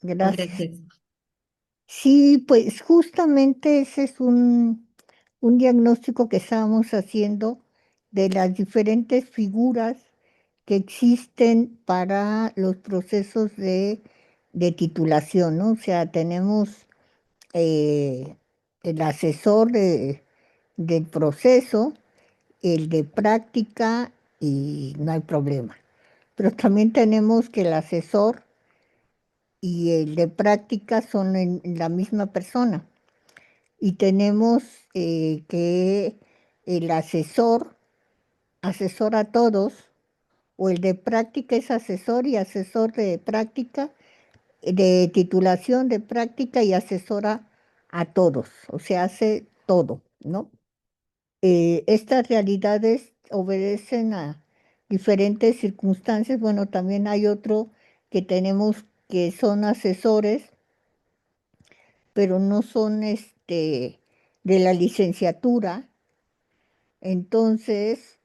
Gracias. Gracias. Sí, pues justamente ese es un diagnóstico que estábamos haciendo de las diferentes figuras que existen para los procesos de titulación, ¿no? O sea, tenemos eh, el asesor del proceso, el de práctica y no hay problema. Pero también tenemos que el asesor y el de práctica son en la misma persona. Y tenemos que el asesor asesora a todos, o el de práctica es asesor y asesor de práctica, de titulación de práctica y asesora a todos, o sea, hace todo, ¿no? Estas realidades obedecen a diferentes circunstancias. Bueno, también hay otro que tenemos que son asesores, pero no son de la licenciatura. Entonces,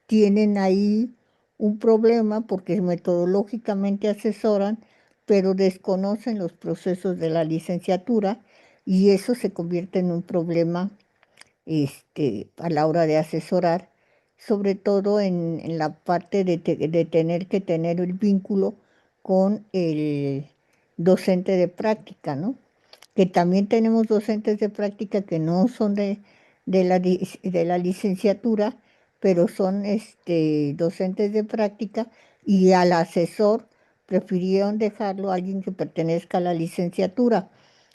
tienen ahí un problema porque metodológicamente asesoran, pero desconocen los procesos de la licenciatura y eso se convierte en un problema a la hora de asesorar, sobre todo en la parte de tener que tener el vínculo con el docente de práctica, ¿no? Que también tenemos docentes de práctica que no son de la licenciatura, pero son docentes de práctica y al asesor prefirieron dejarlo a alguien que pertenezca a la licenciatura.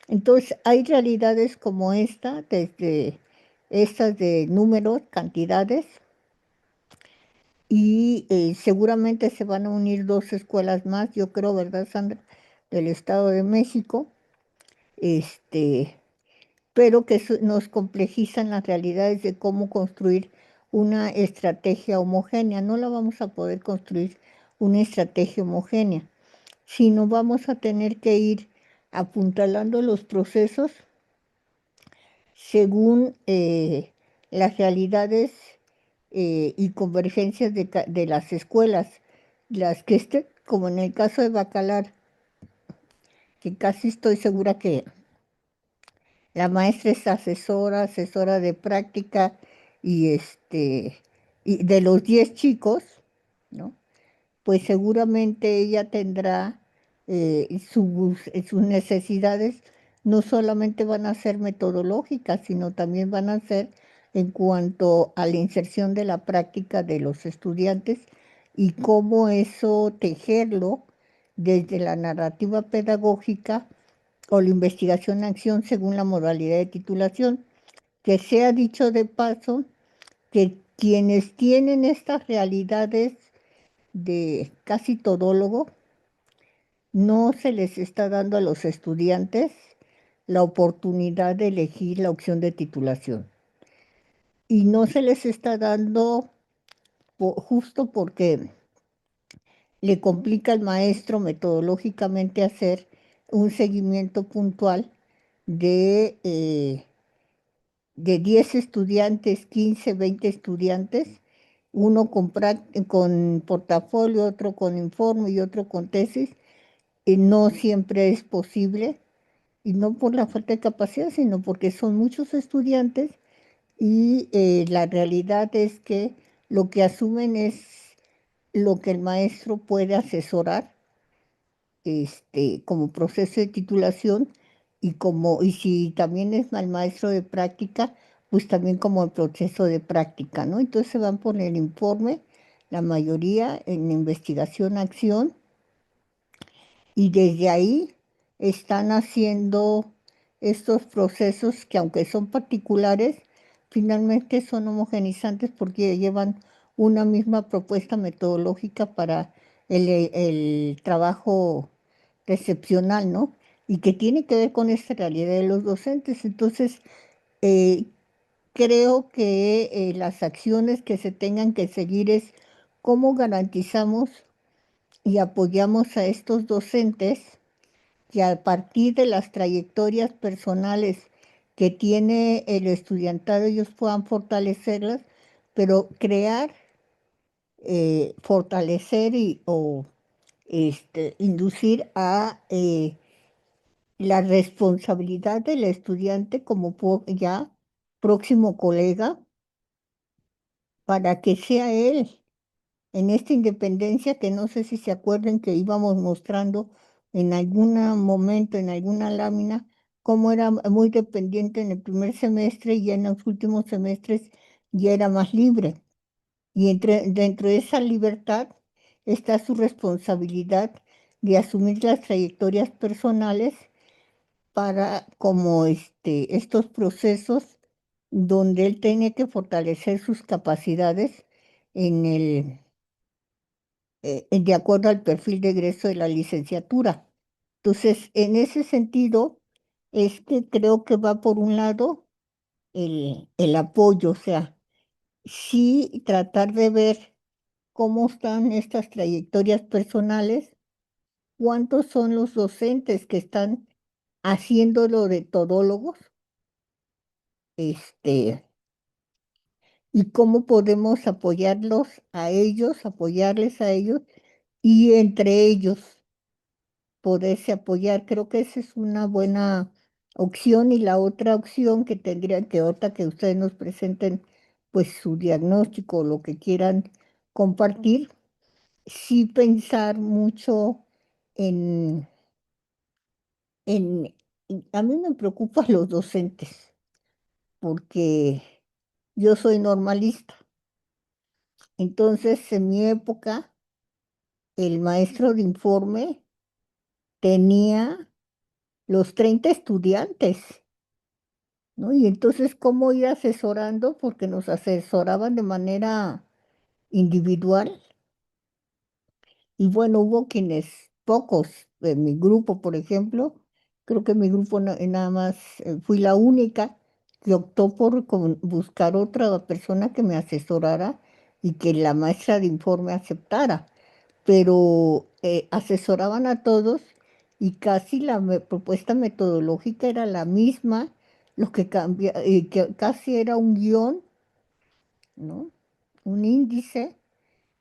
Entonces, hay realidades como esta, desde estas de números, cantidades, y seguramente se van a unir dos escuelas más, yo creo, ¿verdad, Sandra? Del Estado de México, este, pero que nos complejizan las realidades de cómo construir una estrategia homogénea. No la vamos a poder construir una estrategia homogénea, sino vamos a tener que ir apuntalando los procesos según las realidades y convergencias de las escuelas, las que estén, como en el caso de Bacalar, que casi estoy segura que la maestra es asesora, asesora de práctica y y de los 10 chicos, ¿no? Pues seguramente ella tendrá sus necesidades, no solamente van a ser metodológicas, sino también van a ser en cuanto a la inserción de la práctica de los estudiantes y cómo eso tejerlo desde la narrativa pedagógica o la investigación-acción según la modalidad de titulación. Que sea dicho de paso que quienes tienen estas realidades de casi todólogo, no se les está dando a los estudiantes la oportunidad de elegir la opción de titulación. Y no se les está dando justo porque le complica al maestro metodológicamente hacer un seguimiento puntual de 10 estudiantes, 15, 20 estudiantes, uno con portafolio, otro con informe y otro con tesis, no siempre es posible, y no por la falta de capacidad, sino porque son muchos estudiantes y la realidad es que lo que asumen es lo que el maestro puede asesorar como proceso de titulación y si también es mal maestro de práctica, pues también como el proceso de práctica, ¿no? Entonces se van por el informe, la mayoría en investigación-acción, y desde ahí están haciendo estos procesos que aunque son particulares, finalmente son homogenizantes porque llevan una misma propuesta metodológica para el trabajo excepcional, ¿no? Y que tiene que ver con esta realidad de los docentes. Entonces, eh, creo que las acciones que se tengan que seguir es cómo garantizamos y apoyamos a estos docentes que a partir de las trayectorias personales que tiene el estudiantado ellos puedan fortalecerlas, pero crear, fortalecer inducir a la responsabilidad del estudiante como ya próximo colega para que sea él en esta independencia que no sé si se acuerdan que íbamos mostrando en algún momento, en alguna lámina, cómo era muy dependiente en el primer semestre y en los últimos semestres ya era más libre. Y dentro de esa libertad está su responsabilidad de asumir las trayectorias personales para como estos procesos donde él tiene que fortalecer sus capacidades en de acuerdo al perfil de egreso de la licenciatura. Entonces, en ese sentido, creo que va por un lado el apoyo, o sea, sí tratar de ver cómo están estas trayectorias personales, cuántos son los docentes que están haciéndolo de todólogos, este, y cómo podemos apoyarles a ellos y entre ellos poderse apoyar. Creo que esa es una buena opción y la otra opción que tendría que otra que ustedes nos presenten pues su diagnóstico o lo que quieran compartir, sí pensar mucho en, en, a mí me preocupan los docentes porque yo soy normalista. Entonces, en mi época, el maestro de informe tenía los 30 estudiantes, ¿no? Y entonces, ¿cómo ir asesorando? Porque nos asesoraban de manera individual. Y bueno, hubo quienes, pocos, en mi grupo, por ejemplo, creo que en mi grupo nada más fui la única que optó por buscar otra persona que me asesorara y que la maestra de informe aceptara. Pero asesoraban a todos y casi la propuesta metodológica era la misma, lo que cambia, que casi era un guión, ¿no? Un índice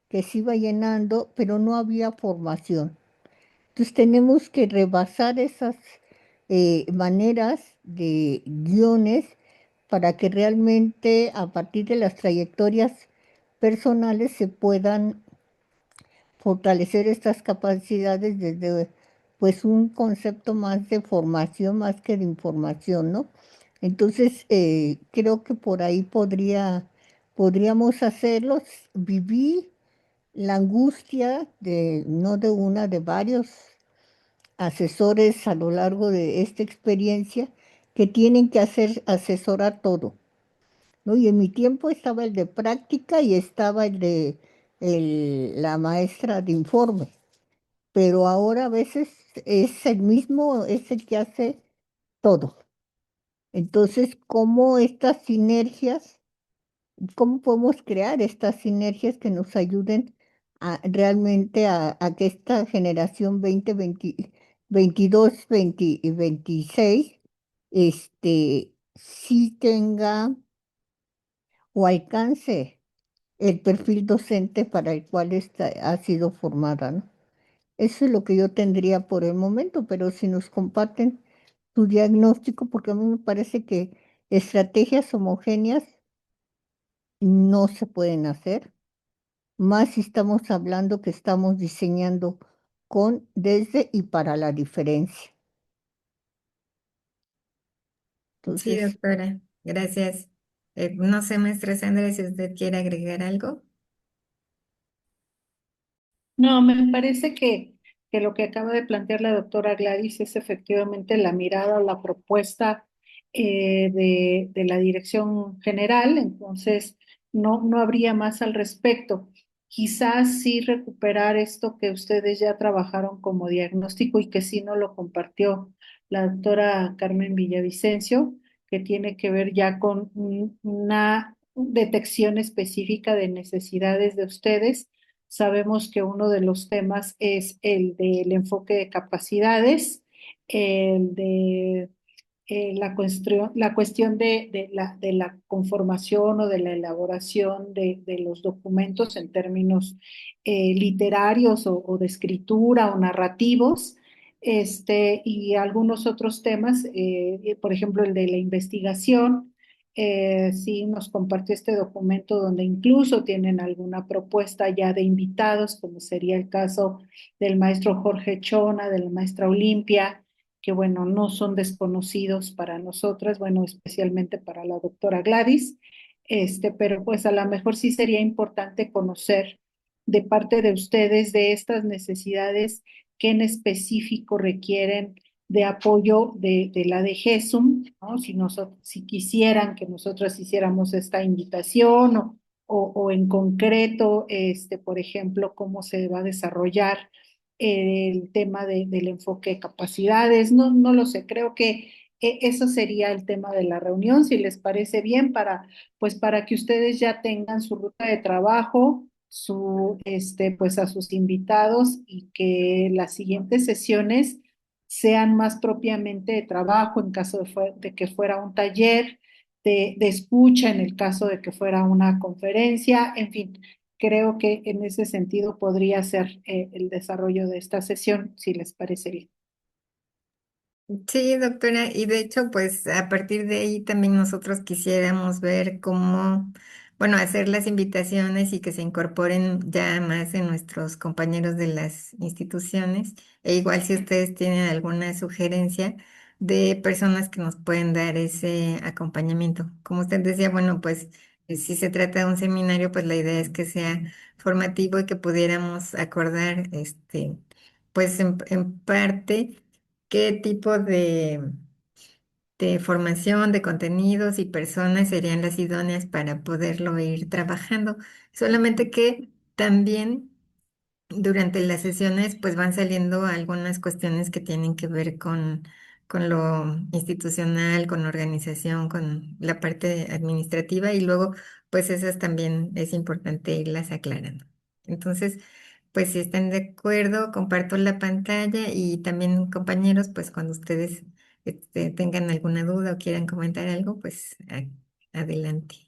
que se iba llenando, pero no había formación. Entonces tenemos que rebasar esas maneras de guiones para que realmente a partir de las trayectorias personales se puedan fortalecer estas capacidades desde pues un concepto más de formación más que de información, ¿no? Entonces, creo que por ahí podríamos hacerlos. Viví la angustia de, no de una, de varios asesores a lo largo de esta experiencia que tienen que asesorar todo, ¿no? Y en mi tiempo estaba el de práctica y estaba el de la maestra de informe, pero ahora a veces es el mismo, es el que hace todo. Entonces, cómo podemos crear estas sinergias que nos ayuden realmente a que esta generación 22, 20 y 26, sí tenga o alcance el perfil docente para el cual ha sido formada, ¿no? Eso es lo que yo tendría por el momento, pero si nos comparten su diagnóstico, porque a mí me parece que estrategias homogéneas no se pueden hacer, más si estamos hablando que estamos diseñando desde y para la diferencia. Sí, Entonces, doctora, gracias. No sé, maestra Sandra, si usted quiere agregar algo. No, me parece que lo que acaba de plantear la doctora Gladys es efectivamente la mirada, la propuesta de la dirección general, entonces no habría más al respecto. Quizás sí recuperar esto que ustedes ya trabajaron como diagnóstico y que sí no lo compartió la doctora Carmen Villavicencio, que tiene que ver ya con una detección específica de necesidades de ustedes. Sabemos que uno de los temas es el del enfoque de capacidades, el de la cuestión de la conformación o de la elaboración de los documentos en términos literarios o de escritura o narrativos, y algunos otros temas, por ejemplo, el de la investigación. Sí, nos compartió este documento donde incluso tienen alguna propuesta ya de invitados, como sería el caso del maestro Jorge Chona, de la maestra Olimpia, que bueno, no son desconocidos para nosotras, bueno, especialmente para la doctora Gladys, pero pues a lo mejor sí sería importante conocer de parte de ustedes de estas necesidades que en específico requieren de apoyo de la de GESUM, ¿no? Si quisieran que nosotras hiciéramos esta invitación o en concreto, por ejemplo, cómo se va a desarrollar el tema del enfoque de capacidades, no lo sé, creo que eso sería el tema de la reunión, si les parece bien, pues para que ustedes ya tengan su ruta de trabajo, pues a sus invitados y que las siguientes sesiones sean más propiamente de trabajo en caso de que fuera un taller, de escucha en el caso de que fuera una conferencia, en fin, creo que en ese sentido podría ser el desarrollo de esta sesión, si les parece bien. Sí, doctora, y de hecho, pues a partir de ahí también nosotros quisiéramos ver cómo, bueno, hacer las invitaciones y que se incorporen ya más en nuestros compañeros de las instituciones. E igual si ustedes tienen alguna sugerencia de personas que nos pueden dar ese acompañamiento. Como usted decía, bueno, pues si se trata de un seminario, pues la idea es que sea formativo y que pudiéramos acordar, pues en parte qué tipo de formación, de contenidos y personas serían las idóneas para poderlo ir trabajando. Solamente que también durante las sesiones pues van saliendo algunas cuestiones que tienen que ver con lo institucional, con organización, con la parte administrativa y luego pues esas también es importante irlas aclarando. Entonces, pues si están de acuerdo, comparto la pantalla y también compañeros, pues cuando ustedes tengan alguna duda o quieran comentar algo, pues adelante.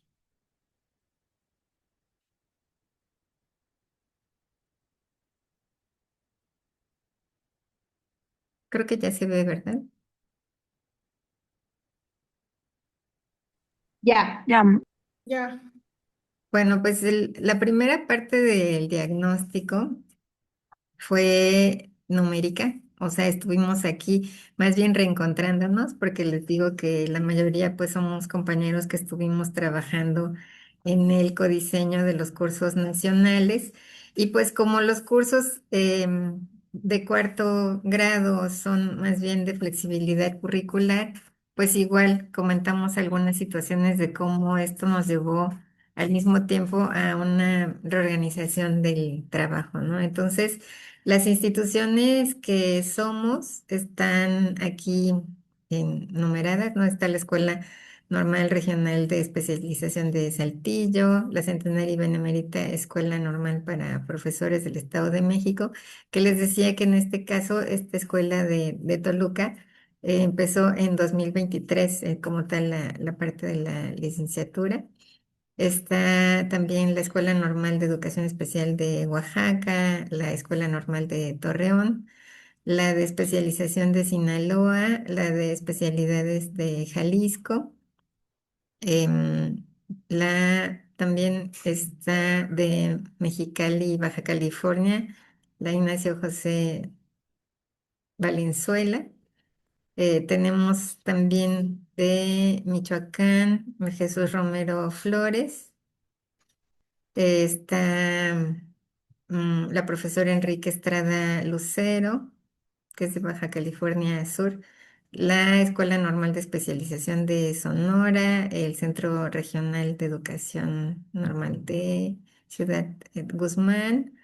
Creo que ya se ve, ¿verdad? Ya, Ya, ya. Bueno, pues la primera parte del diagnóstico fue numérica, o sea, estuvimos aquí más bien reencontrándonos porque les digo que la mayoría pues somos compañeros que estuvimos trabajando en el codiseño de los cursos nacionales y pues como los cursos de cuarto grado son más bien de flexibilidad curricular, pues igual comentamos algunas situaciones de cómo esto nos llevó al mismo tiempo a una reorganización del trabajo, ¿no? Entonces, las instituciones que somos están aquí numeradas, ¿no? Está la Escuela Normal Regional de Especialización de Saltillo, la Centenaria y Benemérita Escuela Normal para Profesores del Estado de México, que les decía que en este caso, esta escuela de Toluca empezó en 2023 como tal la parte de la licenciatura. Está también la Escuela Normal de Educación Especial de Oaxaca, la Escuela Normal de Torreón, la de Especialización de Sinaloa, la de Especialidades de Jalisco, em, también está de Mexicali, Baja California, la Ignacio José Valenzuela. Tenemos también de Michoacán, Jesús Romero Flores. Está la profesora Enrique Estrada Lucero, que es de Baja California Sur, la Escuela Normal de Especialización de Sonora, el Centro Regional de Educación Normal de Ciudad Guzmán.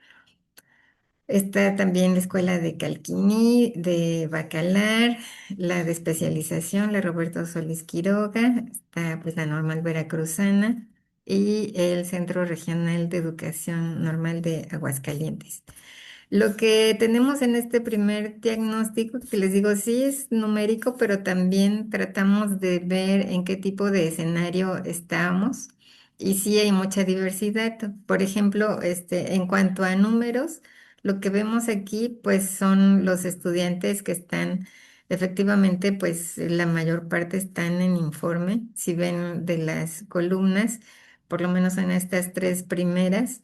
Está también la Escuela de Calquiní, de Bacalar, la de especialización, la Roberto Solís Quiroga, está pues la Normal Veracruzana y el Centro Regional de Educación Normal de Aguascalientes. Lo que tenemos en este primer diagnóstico, que les digo, sí es numérico, pero también tratamos de ver en qué tipo de escenario estamos y sí hay mucha diversidad. Por ejemplo, en cuanto a números, lo que vemos aquí, pues son los estudiantes que están, efectivamente, pues la mayor parte están en informe. Si ven de las columnas, por lo menos en estas tres primeras.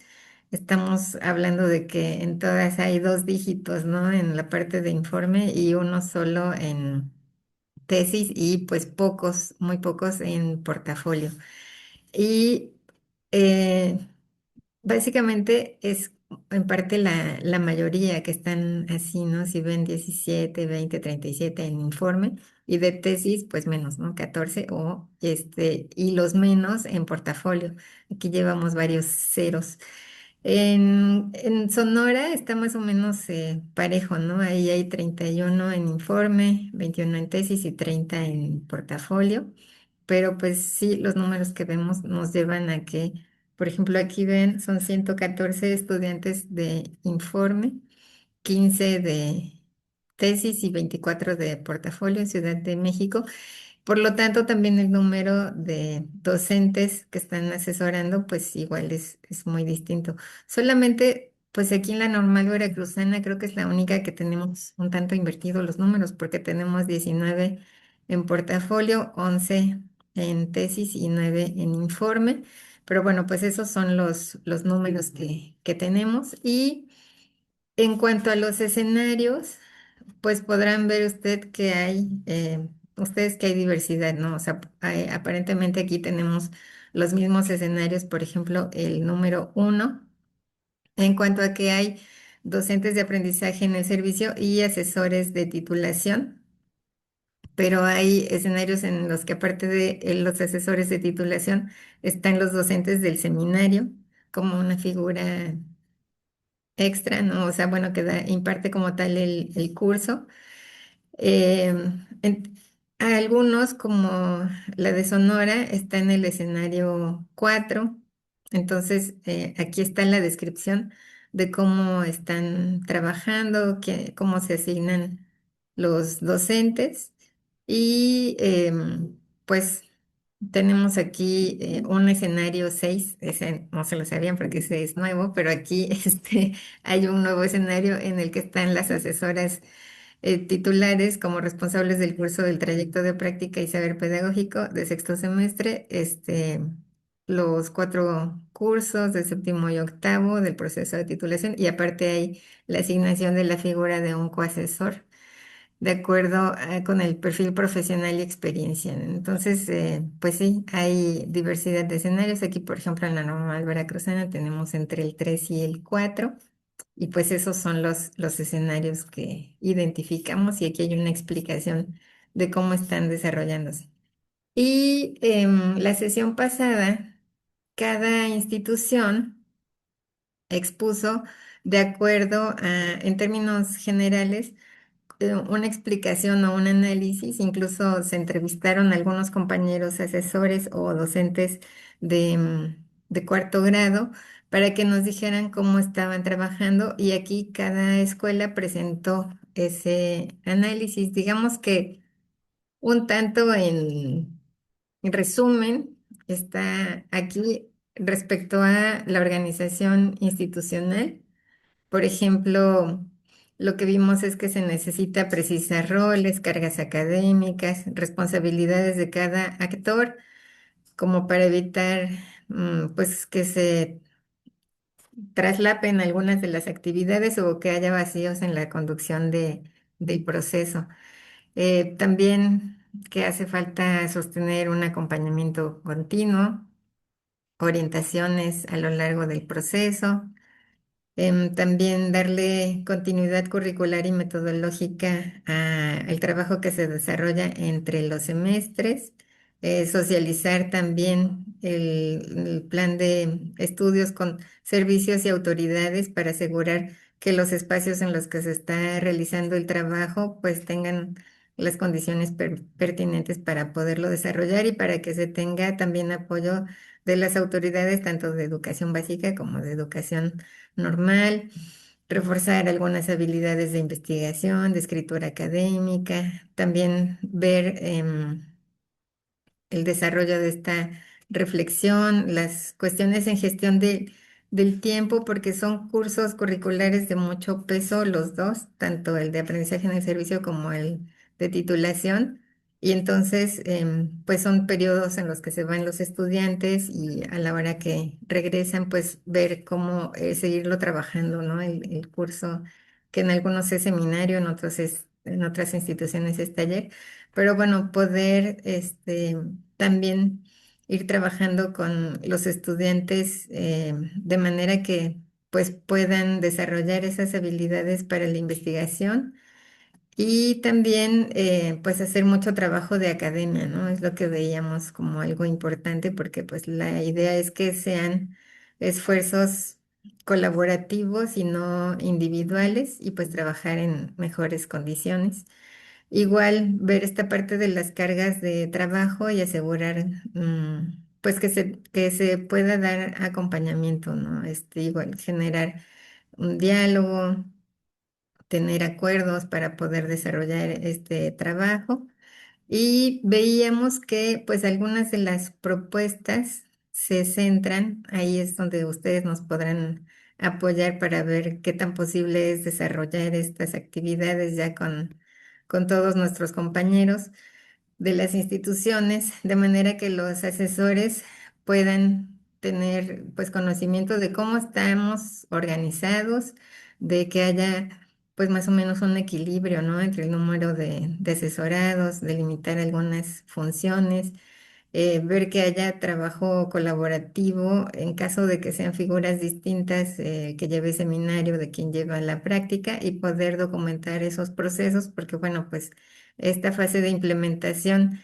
Estamos hablando de que en todas hay dos dígitos, ¿no? En la parte de informe y uno solo en tesis y pues pocos, muy pocos en portafolio. Y eh, básicamente es en parte la mayoría que están así, ¿no? Si ven 17, 20, 37 en informe y de tesis, pues menos, ¿no? 14 y los menos en portafolio. Aquí llevamos varios ceros. En Sonora está más o menos parejo, ¿no? Ahí hay 31 en informe, 21 en tesis y 30 en portafolio. Pero pues sí, los números que vemos nos llevan a que, por ejemplo, aquí ven, son 114 estudiantes de informe, 15 de tesis y 24 de portafolio en Ciudad de México. Por lo tanto, también el número de docentes que están asesorando, pues igual es muy distinto. Solamente, pues aquí en la normal veracruzana creo que es la única que tenemos un tanto invertido los números, porque tenemos 19 en portafolio, 11 en tesis y 9 en informe. Pero bueno, pues esos son los números que tenemos. Y en cuanto a los escenarios, pues podrán ver ustedes que hay diversidad, ¿no? O sea, aparentemente aquí tenemos los mismos escenarios, por ejemplo, el número uno, en cuanto a que hay docentes de aprendizaje en el servicio y asesores de titulación, pero hay escenarios en los que aparte de los asesores de titulación, están los docentes del seminario como una figura extra, ¿no? O sea, bueno, imparte como tal el curso. Eh, en- Algunos, como la de Sonora, está en el escenario 4. Entonces, aquí está la descripción de cómo están trabajando, cómo se asignan los docentes. Y pues tenemos aquí un escenario 6. Ese no se lo sabían porque ese es nuevo, pero aquí hay un nuevo escenario en el que están las asesoras titulares como responsables del curso del trayecto de práctica y saber pedagógico de sexto semestre, los cuatro cursos de séptimo y octavo del proceso de titulación y aparte hay la asignación de la figura de un coasesor de acuerdo con el perfil profesional y experiencia. Entonces, pues sí, hay diversidad de escenarios. Aquí, por ejemplo, en la normal veracruzana tenemos entre el 3 y el 4. Y pues esos son los escenarios que identificamos y aquí hay una explicación de cómo están desarrollándose. Y la sesión pasada, cada institución expuso de acuerdo en términos generales, una explicación o un análisis, incluso se entrevistaron algunos compañeros asesores o docentes de cuarto grado para que nos dijeran cómo estaban trabajando y aquí cada escuela presentó ese análisis. Digamos que un tanto en resumen está aquí respecto a la organización institucional. Por ejemplo, lo que vimos es que se necesita precisar roles, cargas académicas, responsabilidades de cada actor, como para evitar, pues, que se traslapen algunas de las actividades o que haya vacíos en la conducción del proceso. También que hace falta sostener un acompañamiento continuo, orientaciones a lo largo del proceso. También darle continuidad curricular y metodológica al trabajo que se desarrolla entre los semestres, socializar también el plan de estudios con servicios y autoridades para asegurar que los espacios en los que se está realizando el trabajo pues tengan las condiciones pertinentes para poderlo desarrollar y para que se tenga también apoyo de las autoridades tanto de educación básica como de educación normal. reforzar algunas habilidades de investigación, de escritura académica, también ver el desarrollo de esta reflexión, las cuestiones en gestión del tiempo, porque son cursos curriculares de mucho peso los dos, tanto el de aprendizaje en el servicio como el de titulación. Y entonces, pues son periodos en los que se van los estudiantes y a la hora que regresan, pues ver cómo seguirlo trabajando, ¿no? El curso, que en algunos es seminario, en otras instituciones es taller, pero bueno, poder también ir trabajando con los estudiantes de manera que pues puedan desarrollar esas habilidades para la investigación y también pues hacer mucho trabajo de academia, ¿no? Es lo que veíamos como algo importante porque pues la idea es que sean esfuerzos colaborativos y no individuales y pues trabajar en mejores condiciones. Igual ver esta parte de las cargas de trabajo y asegurar pues que se pueda dar acompañamiento, ¿no? Igual generar un diálogo, tener acuerdos para poder desarrollar este trabajo. Y veíamos que pues algunas de las propuestas se centran, ahí es donde ustedes nos podrán apoyar para ver qué tan posible es desarrollar estas actividades ya con todos nuestros compañeros de las instituciones, de manera que los asesores puedan tener pues conocimiento de cómo estamos organizados, de que haya pues más o menos un equilibrio, ¿no? Entre el número de asesorados, delimitar algunas funciones, ver que haya trabajo colaborativo en caso de que sean figuras distintas, que lleve seminario de quien lleva la práctica y poder documentar esos procesos, porque bueno, pues esta fase de implementación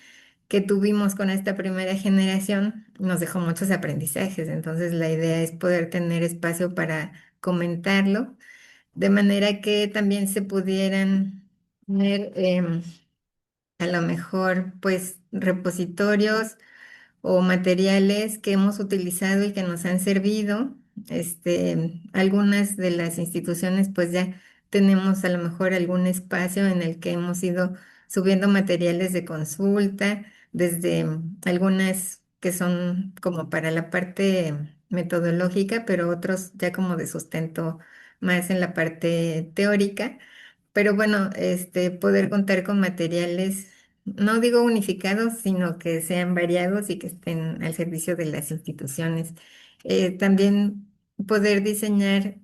que tuvimos con esta primera generación nos dejó muchos aprendizajes, entonces la idea es poder tener espacio para comentarlo, de manera que también se pudieran tener a lo mejor pues repositorios o materiales que hemos utilizado y que nos han servido. Algunas de las instituciones pues ya tenemos a lo mejor algún espacio en el que hemos ido subiendo materiales de consulta, desde algunas que son como para la parte metodológica, pero otros ya como de sustento más en la parte teórica. Pero bueno, poder contar con materiales, no digo unificados, sino que sean variados y que estén al servicio de las instituciones. También poder diseñar,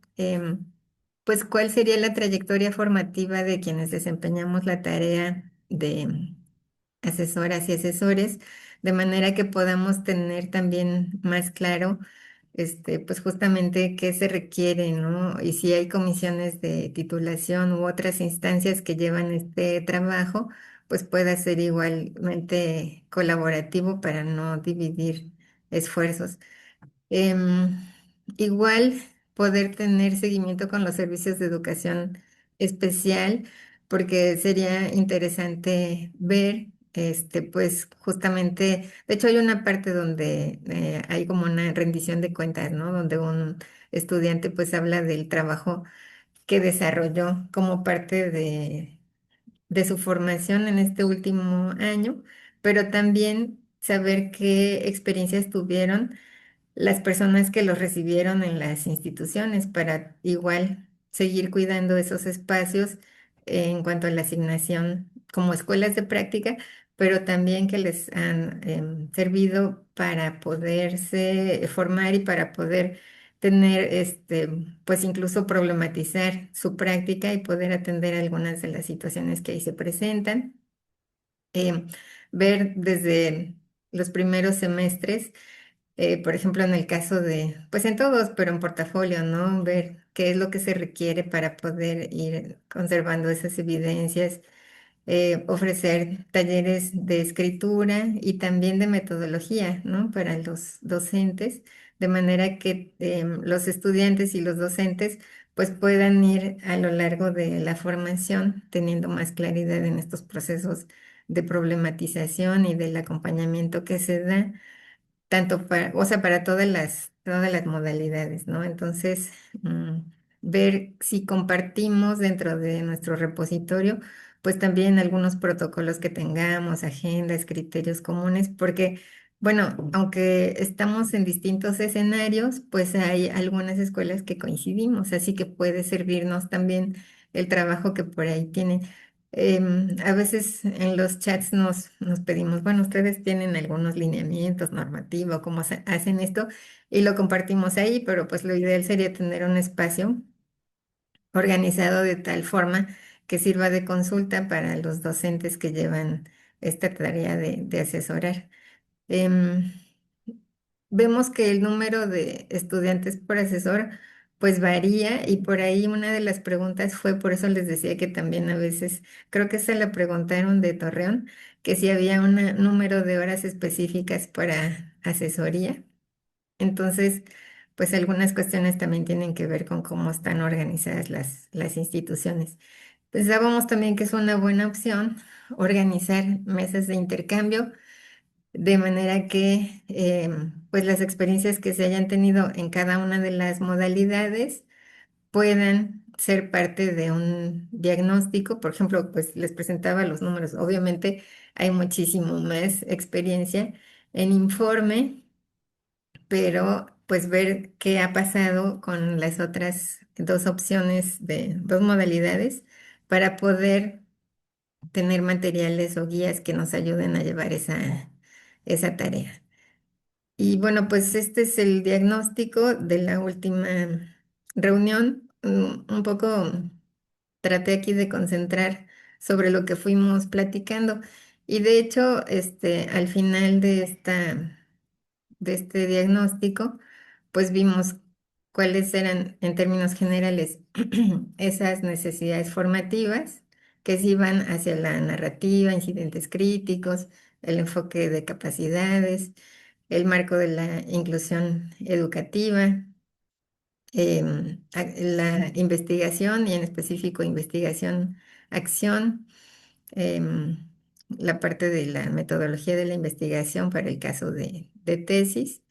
pues, cuál sería la trayectoria formativa de quienes desempeñamos la tarea de asesoras y asesores, de manera que podamos tener también más claro, pues justamente qué se requiere, ¿no? Y si hay comisiones de titulación u otras instancias que llevan este trabajo, pues pueda ser igualmente colaborativo para no dividir esfuerzos. Em, Igual poder tener seguimiento con los servicios de educación especial, porque sería interesante ver, pues justamente, de hecho hay una parte donde hay como una rendición de cuentas, ¿no? Donde un estudiante pues habla del trabajo que desarrolló como parte de su formación en este último año, pero también saber qué experiencias tuvieron las personas que los recibieron en las instituciones para igual seguir cuidando esos espacios en cuanto a la asignación como escuelas de práctica, pero también que les han servido para poderse formar y para poder tener, pues incluso problematizar su práctica y poder atender algunas de las situaciones que ahí se presentan. Em, Ver desde los primeros semestres, por ejemplo, en el caso de, pues en todos, pero en portafolio, ¿no? Ver qué es lo que se requiere para poder ir conservando esas evidencias, ofrecer talleres de escritura y también de metodología, ¿no? Para los docentes, de manera que los estudiantes y los docentes pues puedan ir a lo largo de la formación teniendo más claridad en estos procesos de problematización y del acompañamiento que se da tanto para, o sea, para todas las modalidades, ¿no? Entonces, ver si compartimos dentro de nuestro repositorio, pues también algunos protocolos que tengamos, agendas, criterios comunes, porque, bueno, aunque estamos en distintos escenarios, pues hay algunas escuelas que coincidimos, así que puede servirnos también el trabajo que por ahí tienen. A veces en los chats nos pedimos, bueno, ustedes tienen algunos lineamientos normativos, cómo hacen esto, y lo compartimos ahí, pero pues lo ideal sería tener un espacio organizado de tal forma que sirva de consulta para los docentes que llevan esta tarea de asesorar. Em, Vemos que el número de estudiantes por asesor pues varía y por ahí una de las preguntas fue, por eso les decía que también a veces, creo que se la preguntaron de Torreón, que si había un número de horas específicas para asesoría. Entonces, pues algunas cuestiones también tienen que ver con cómo están organizadas las instituciones. Pensábamos también que es una buena opción organizar mesas de intercambio de manera que pues las experiencias que se hayan tenido en cada una de las modalidades puedan ser parte de un diagnóstico. Por ejemplo, pues les presentaba los números. Obviamente hay muchísimo más experiencia en informe, pero pues ver qué ha pasado con las otras dos opciones de dos modalidades para poder tener materiales o guías que nos ayuden a llevar esa tarea. Y bueno, pues este es el diagnóstico de la última reunión. Un poco traté aquí de concentrar sobre lo que fuimos platicando. Y de hecho, al final de este diagnóstico, pues vimos cuáles eran en términos generales esas necesidades formativas que se iban hacia la narrativa, incidentes críticos, el enfoque de capacidades, el marco de la inclusión educativa, la investigación y en específico investigación, acción, em, la parte de la metodología de la investigación para el caso de tesis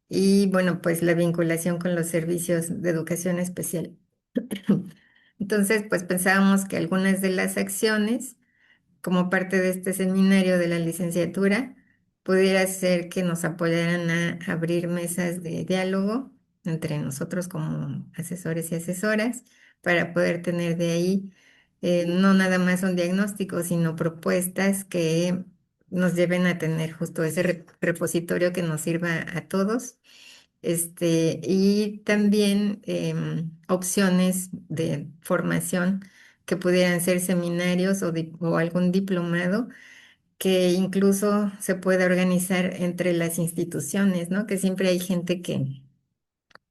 y bueno, pues la vinculación con los servicios de educación especial. Entonces, pues pensábamos que algunas de las acciones como parte de este seminario de la licenciatura, pudiera ser que nos apoyaran a abrir mesas de diálogo entre nosotros como asesores y asesoras para poder tener de ahí no nada más un diagnóstico, sino propuestas que nos lleven a tener justo ese repositorio que nos sirva a todos. Y también opciones de formación que pudieran ser seminarios o algún diplomado que incluso se pueda organizar entre las instituciones, ¿no? Que siempre hay gente que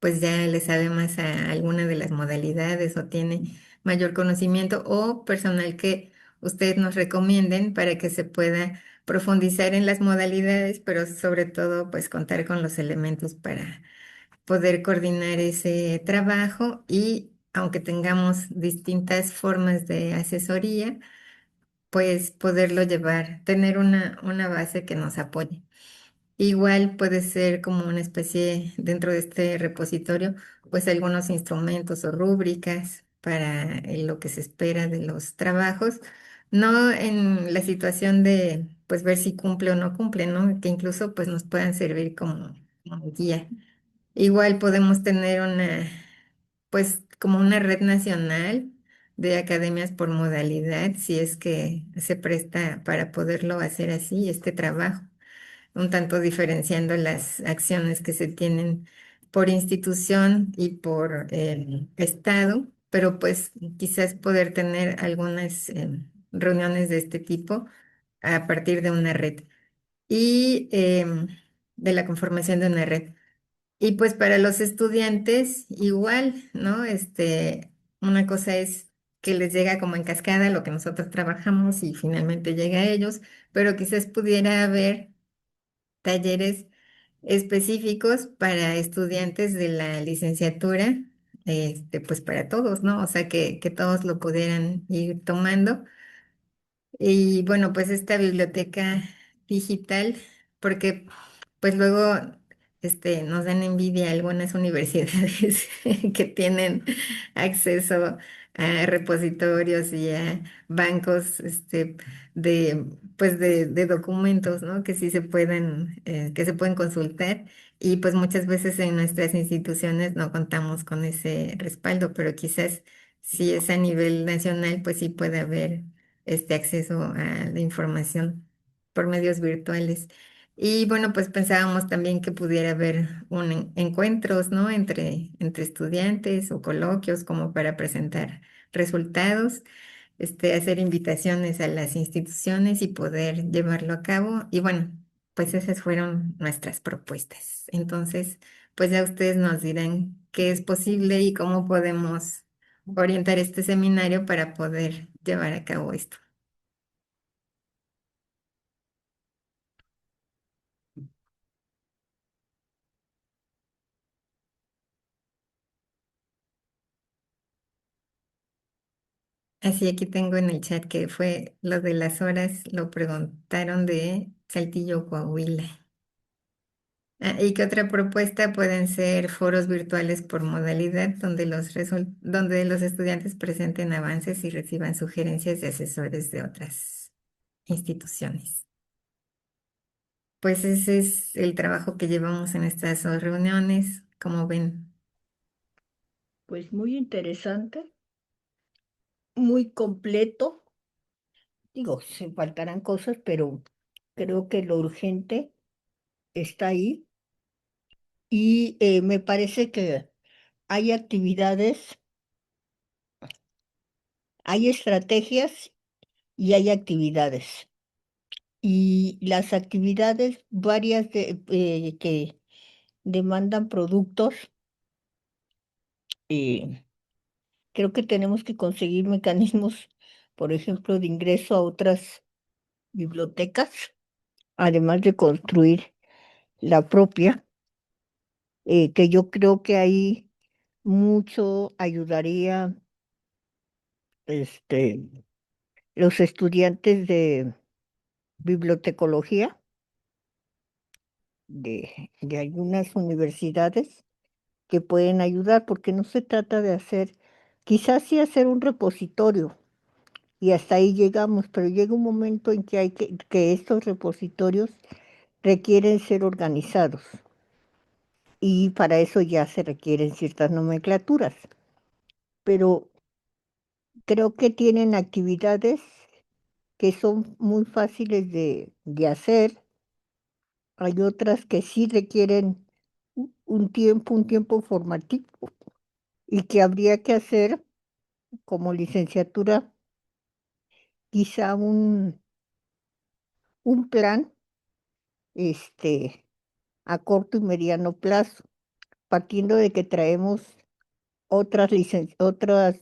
pues ya le sabe más a alguna de las modalidades o tiene mayor conocimiento o personal que ustedes nos recomienden para que se pueda profundizar en las modalidades, pero sobre todo pues contar con los elementos para poder coordinar ese trabajo y aunque tengamos distintas formas de asesoría, pues poderlo llevar, tener una base que nos apoye. Igual puede ser como una especie dentro de este repositorio, pues algunos instrumentos o rúbricas para lo que se espera de los trabajos, no en la situación de pues ver si cumple o no cumple, ¿no? Que incluso pues nos puedan servir como guía. Igual podemos tener pues como una red nacional de academias por modalidad, si es que se presta para poderlo hacer así, este trabajo, un tanto diferenciando las acciones que se tienen por institución y por estado, pero pues quizás poder tener algunas reuniones de este tipo a partir de una red y de la conformación de una red. Y pues para los estudiantes igual, ¿no? Una cosa es que les llega como en cascada lo que nosotros trabajamos y finalmente llega a ellos, pero quizás pudiera haber talleres específicos para estudiantes de la licenciatura, pues para todos, ¿no? O sea, que todos lo pudieran ir tomando. Y bueno, pues esta biblioteca digital, porque pues luego nos dan envidia algunas universidades que tienen acceso a repositorios y a bancos, de, pues de documentos, ¿no? Que sí se pueden, que se pueden consultar. Y pues muchas veces en nuestras instituciones no contamos con ese respaldo, pero quizás si es a nivel nacional, pues sí puede haber este acceso a la información por medios virtuales. Y bueno, pues pensábamos también que pudiera haber encuentros, ¿no? Entre estudiantes o coloquios como para presentar resultados, hacer invitaciones a las instituciones y poder llevarlo a cabo. Y bueno, pues esas fueron nuestras propuestas. Entonces, pues ya ustedes nos dirán qué es posible y cómo podemos orientar este seminario para poder llevar a cabo esto. Así aquí tengo en el chat que fue lo de las horas, lo preguntaron de Saltillo, Coahuila. ¿Y qué otra propuesta? Pueden ser foros virtuales por modalidad donde donde los estudiantes presenten avances y reciban sugerencias de asesores de otras instituciones. Pues ese es el trabajo que llevamos en estas dos reuniones, como ven. Pues muy interesante, muy completo. Digo, se faltarán cosas, pero creo que lo urgente está ahí. Y me parece que hay actividades, hay estrategias y hay actividades. Y las actividades varias que demandan productos, eh, creo que tenemos que conseguir mecanismos, por ejemplo, de ingreso a otras bibliotecas, además de construir la propia, que yo creo que ahí mucho ayudaría este, los estudiantes de bibliotecología de algunas universidades que pueden ayudar, porque no se trata de hacer, quizás sí hacer un repositorio, y hasta ahí llegamos, pero llega un momento en que que estos repositorios requieren ser organizados, y para eso ya se requieren ciertas nomenclaturas, pero creo que tienen actividades que son muy fáciles de hacer. Hay otras que sí requieren un tiempo formativo y que habría que hacer como licenciatura, quizá un plan este, a corto y mediano plazo, partiendo de que traemos otras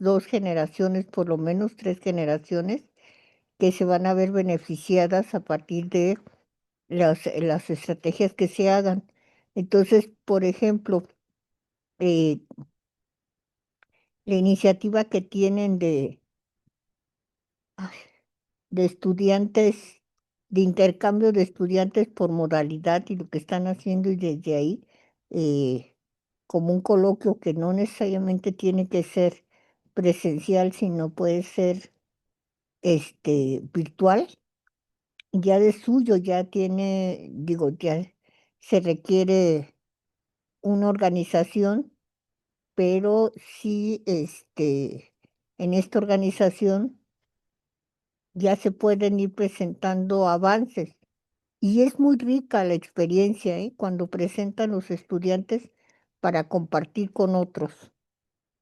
dos generaciones, por lo menos tres generaciones, que se van a ver beneficiadas a partir de las estrategias que se hagan. Entonces, por ejemplo, eh, la iniciativa que tienen ay, de estudiantes, de intercambio de estudiantes por modalidad y lo que están haciendo y desde ahí, como un coloquio que no necesariamente tiene que ser presencial, sino puede ser virtual, ya de suyo ya tiene, digo, ya se requiere una organización, pero sí, en esta organización ya se pueden ir presentando avances. Y es muy rica la experiencia, ¿eh? Cuando presentan los estudiantes para compartir con otros.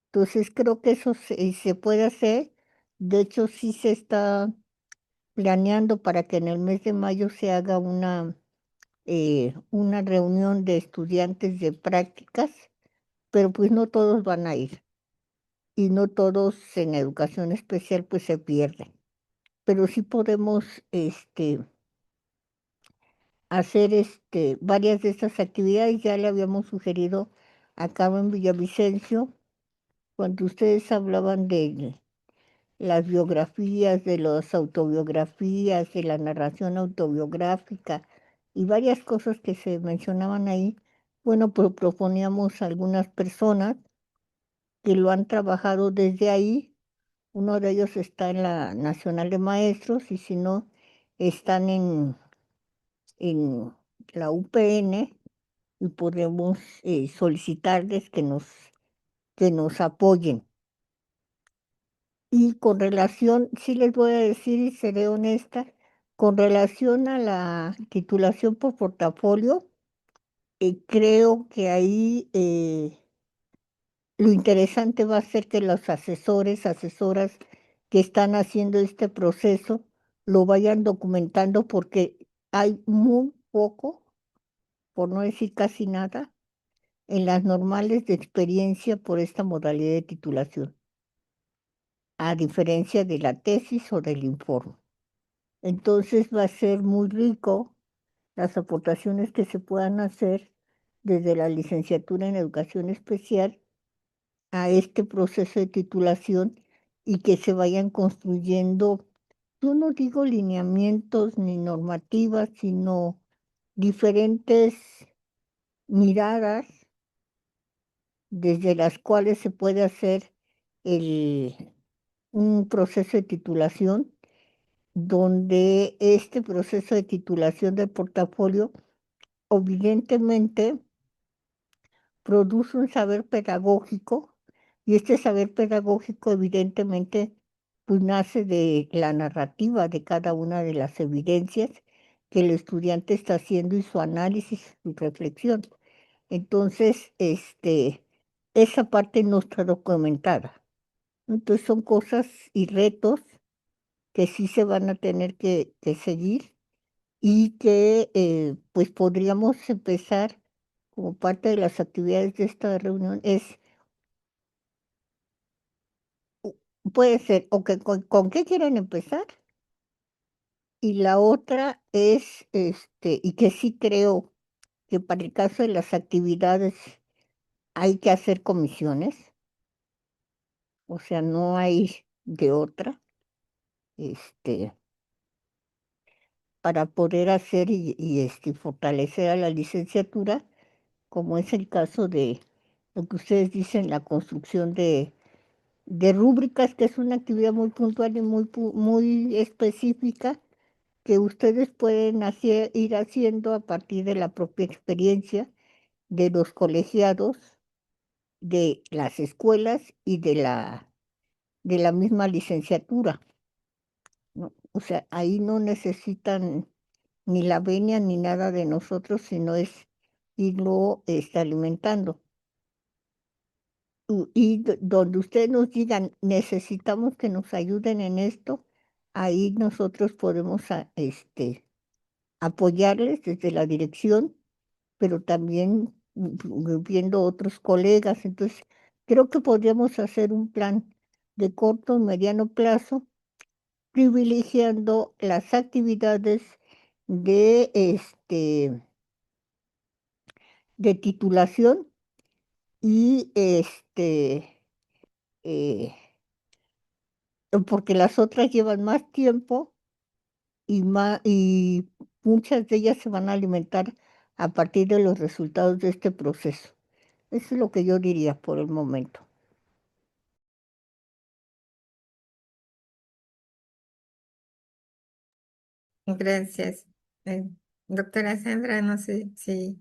Entonces creo que eso se puede hacer. De hecho, sí se está planeando para que en el mes de mayo se haga una reunión de estudiantes de prácticas, pero pues no todos van a ir y no todos en educación especial pues se pierden. Pero sí podemos hacer varias de estas actividades. Ya le habíamos sugerido acá en Villavicencio, cuando ustedes hablaban de las biografías, de las autobiografías, de la narración autobiográfica y varias cosas que se mencionaban ahí, Bueno, pero proponíamos a algunas personas que lo han trabajado desde ahí. Uno de ellos está en la Nacional de Maestros y si no, están en la UPN y podemos solicitarles que nos apoyen. Y con relación, sí les voy a decir y seré honesta, con relación a la titulación por portafolio, creo que ahí lo interesante va a ser que los asesores, asesoras que están haciendo este proceso lo vayan documentando porque hay muy poco, por no decir casi nada, en las normales de experiencia por esta modalidad de titulación, a diferencia de la tesis o del informe. Entonces va a ser muy rico las aportaciones que se puedan hacer desde la licenciatura en educación especial a este proceso de titulación y que se vayan construyendo, yo no digo lineamientos ni normativas, sino diferentes miradas desde las cuales se puede hacer el, un proceso de titulación, donde este proceso de titulación del portafolio evidentemente produce un saber pedagógico y este saber pedagógico evidentemente pues nace de la narrativa de cada una de las evidencias que el estudiante está haciendo y su análisis y reflexión. Entonces, esa parte no está documentada. Entonces son cosas y retos que sí se van a tener que seguir y que pues podríamos empezar como parte de las actividades de esta reunión es, puede ser, o que con qué quieren empezar, y la otra es, y que sí creo que para el caso de las actividades hay que hacer comisiones, o sea, no hay de otra, este, para poder hacer y fortalecer a la licenciatura, como es el caso de lo que ustedes dicen, la construcción de rúbricas, que es una actividad muy puntual y muy específica que ustedes pueden ir haciendo a partir de la propia experiencia de los colegiados, de las escuelas y de la misma licenciatura, ¿no? O sea, ahí no necesitan ni la venia ni nada de nosotros, sino es irlo alimentando. Donde ustedes nos digan, necesitamos que nos ayuden en esto, ahí nosotros podemos apoyarles desde la dirección, pero también viendo otros colegas. Entonces, creo que podríamos hacer un plan de corto y mediano plazo, privilegiando las actividades de, de titulación y eh, porque las otras llevan más tiempo y muchas de ellas se van a alimentar a partir de los resultados de este proceso. Eso es lo que yo diría por el momento. Gracias. Eh, Doctora Sandra, no sé si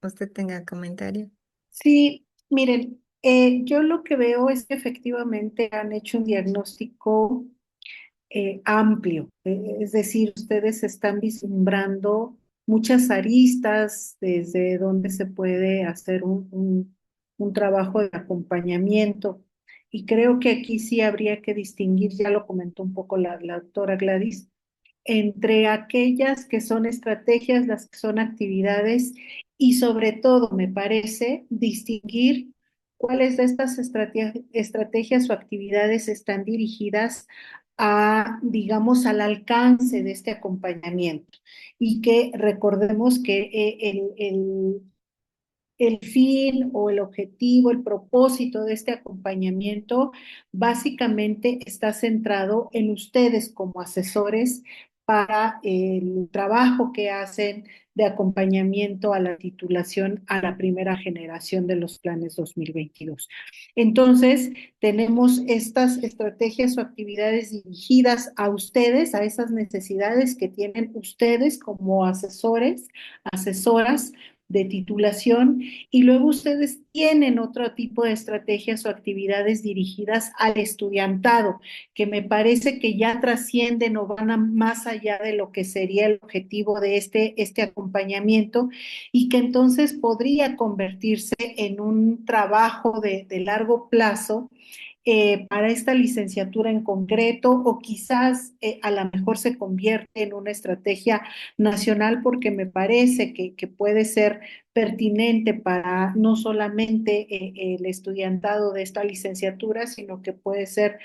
usted tenga comentario. Sí, miren, yo lo que veo es que efectivamente han hecho un diagnóstico amplio, es decir, ustedes están vislumbrando muchas aristas desde donde se puede hacer un trabajo de acompañamiento. Y creo que aquí sí habría que distinguir, ya lo comentó un poco la doctora Gladys, entre aquellas que son estrategias, las que son actividades y sobre todo, me parece, distinguir cuáles de estas estrategias o actividades están dirigidas a, digamos, al alcance de este acompañamiento y que recordemos que el fin o el objetivo, el propósito de este acompañamiento básicamente está centrado en ustedes como asesores para el trabajo que hacen de acompañamiento a la titulación a la primera generación de los planes 2022. Entonces, tenemos estas estrategias o actividades dirigidas a ustedes, a esas necesidades que tienen ustedes como asesores, asesoras de titulación, y luego ustedes tienen otro tipo de estrategias o actividades dirigidas al estudiantado, que me parece que ya trascienden o van más allá de lo que sería el objetivo de este acompañamiento, y que entonces podría convertirse en un trabajo de largo plazo para esta licenciatura en concreto, o quizás a lo mejor se convierte en una estrategia nacional, porque me parece que puede ser pertinente para no solamente el estudiantado de esta licenciatura, sino que puede ser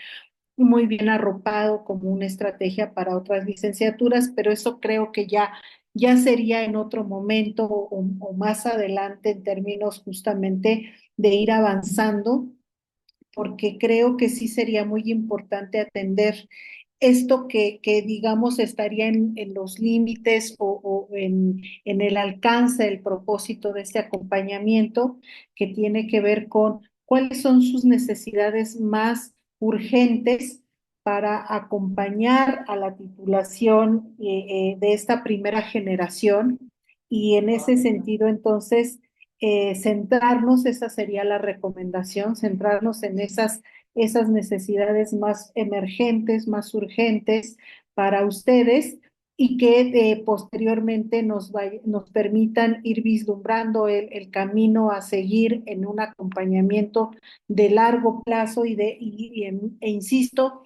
muy bien arropado como una estrategia para otras licenciaturas, pero eso creo que ya sería en otro momento o más adelante, en términos justamente de ir avanzando, porque creo que sí sería muy importante atender esto que digamos estaría en los límites o en el alcance del propósito de este acompañamiento, que tiene que ver con cuáles son sus necesidades más urgentes para acompañar a la titulación de esta primera generación. Y en ese sentido, entonces, centrarnos, esa sería la recomendación, centrarnos en esas necesidades más emergentes, más urgentes para ustedes, y que posteriormente nos permitan ir vislumbrando el camino a seguir en un acompañamiento de largo plazo e insisto,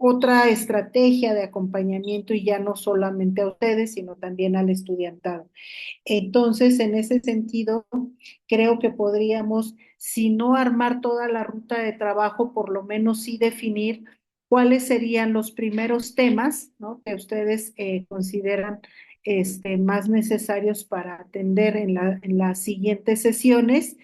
otra estrategia de acompañamiento, y ya no solamente a ustedes, sino también al estudiantado. Entonces, en ese sentido, creo que podríamos, si no armar toda la ruta de trabajo, por lo menos sí definir cuáles serían los primeros temas, ¿no?, que ustedes consideran más necesarios para atender en las siguientes sesiones,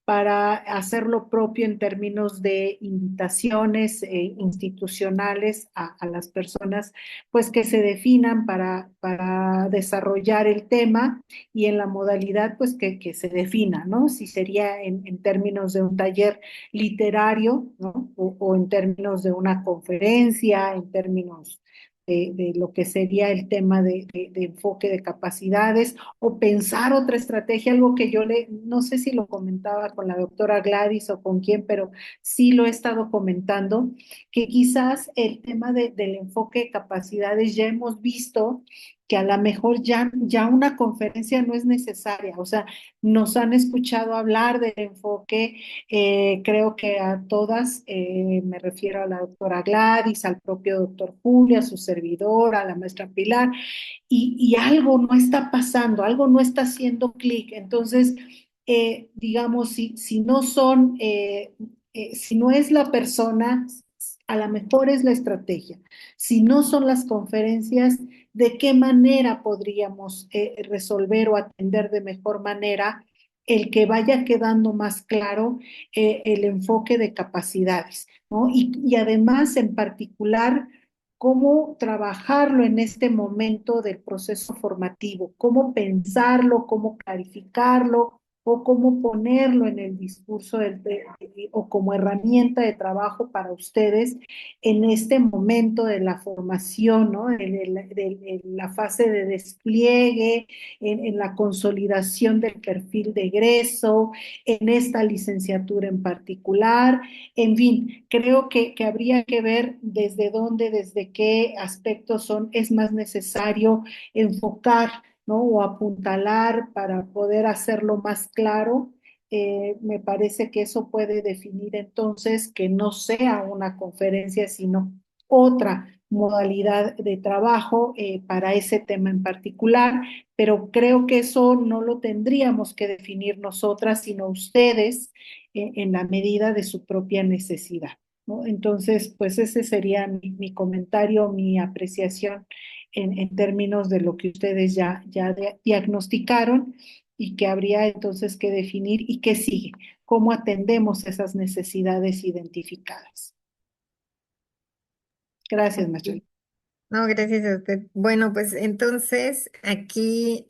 para hacer lo propio en términos de invitaciones institucionales a las personas, pues que se definan para desarrollar el tema, y en la modalidad, pues que se defina, ¿no? Si sería en términos de un taller literario, ¿no? O en términos de una conferencia, en términos de lo que sería el tema de enfoque de capacidades, o pensar otra estrategia, algo que no sé si lo comentaba con la doctora Gladys o con quién, pero sí lo he estado comentando, que quizás el tema del enfoque de capacidades ya hemos visto que a lo mejor ya una conferencia no es necesaria. O sea, nos han escuchado hablar del enfoque, creo que a todas, me refiero a la doctora Gladys, al propio doctor Julio, a su servidora, a la maestra Pilar, y algo no está pasando, algo no está haciendo clic. Entonces, digamos, si no son, si no es la persona, a lo mejor es la estrategia. Si no son las conferencias, ¿de qué manera podríamos resolver o atender de mejor manera el que vaya quedando más claro el enfoque de capacidades, ¿no? Y además, en particular, cómo trabajarlo en este momento del proceso formativo, cómo pensarlo, cómo clarificarlo, o cómo ponerlo en el discurso o como herramienta de trabajo para ustedes en este momento de la formación, ¿no? En la fase de despliegue, en la consolidación del perfil de egreso, en esta licenciatura en particular. En fin, creo que habría que ver desde dónde, desde qué aspectos es más necesario enfocar, ¿no?, o apuntalar para poder hacerlo más claro. Me parece que eso puede definir entonces que no sea una conferencia, sino otra modalidad de trabajo para ese tema en particular, pero creo que eso no lo tendríamos que definir nosotras, sino ustedes, en la medida de su propia necesidad, ¿no? Entonces, pues ese sería mi comentario, mi apreciación en términos de lo que ustedes ya diagnosticaron, y que habría entonces que definir y qué sigue, cómo atendemos esas necesidades identificadas. Gracias, maestra. No, gracias a usted. Bueno, pues entonces aquí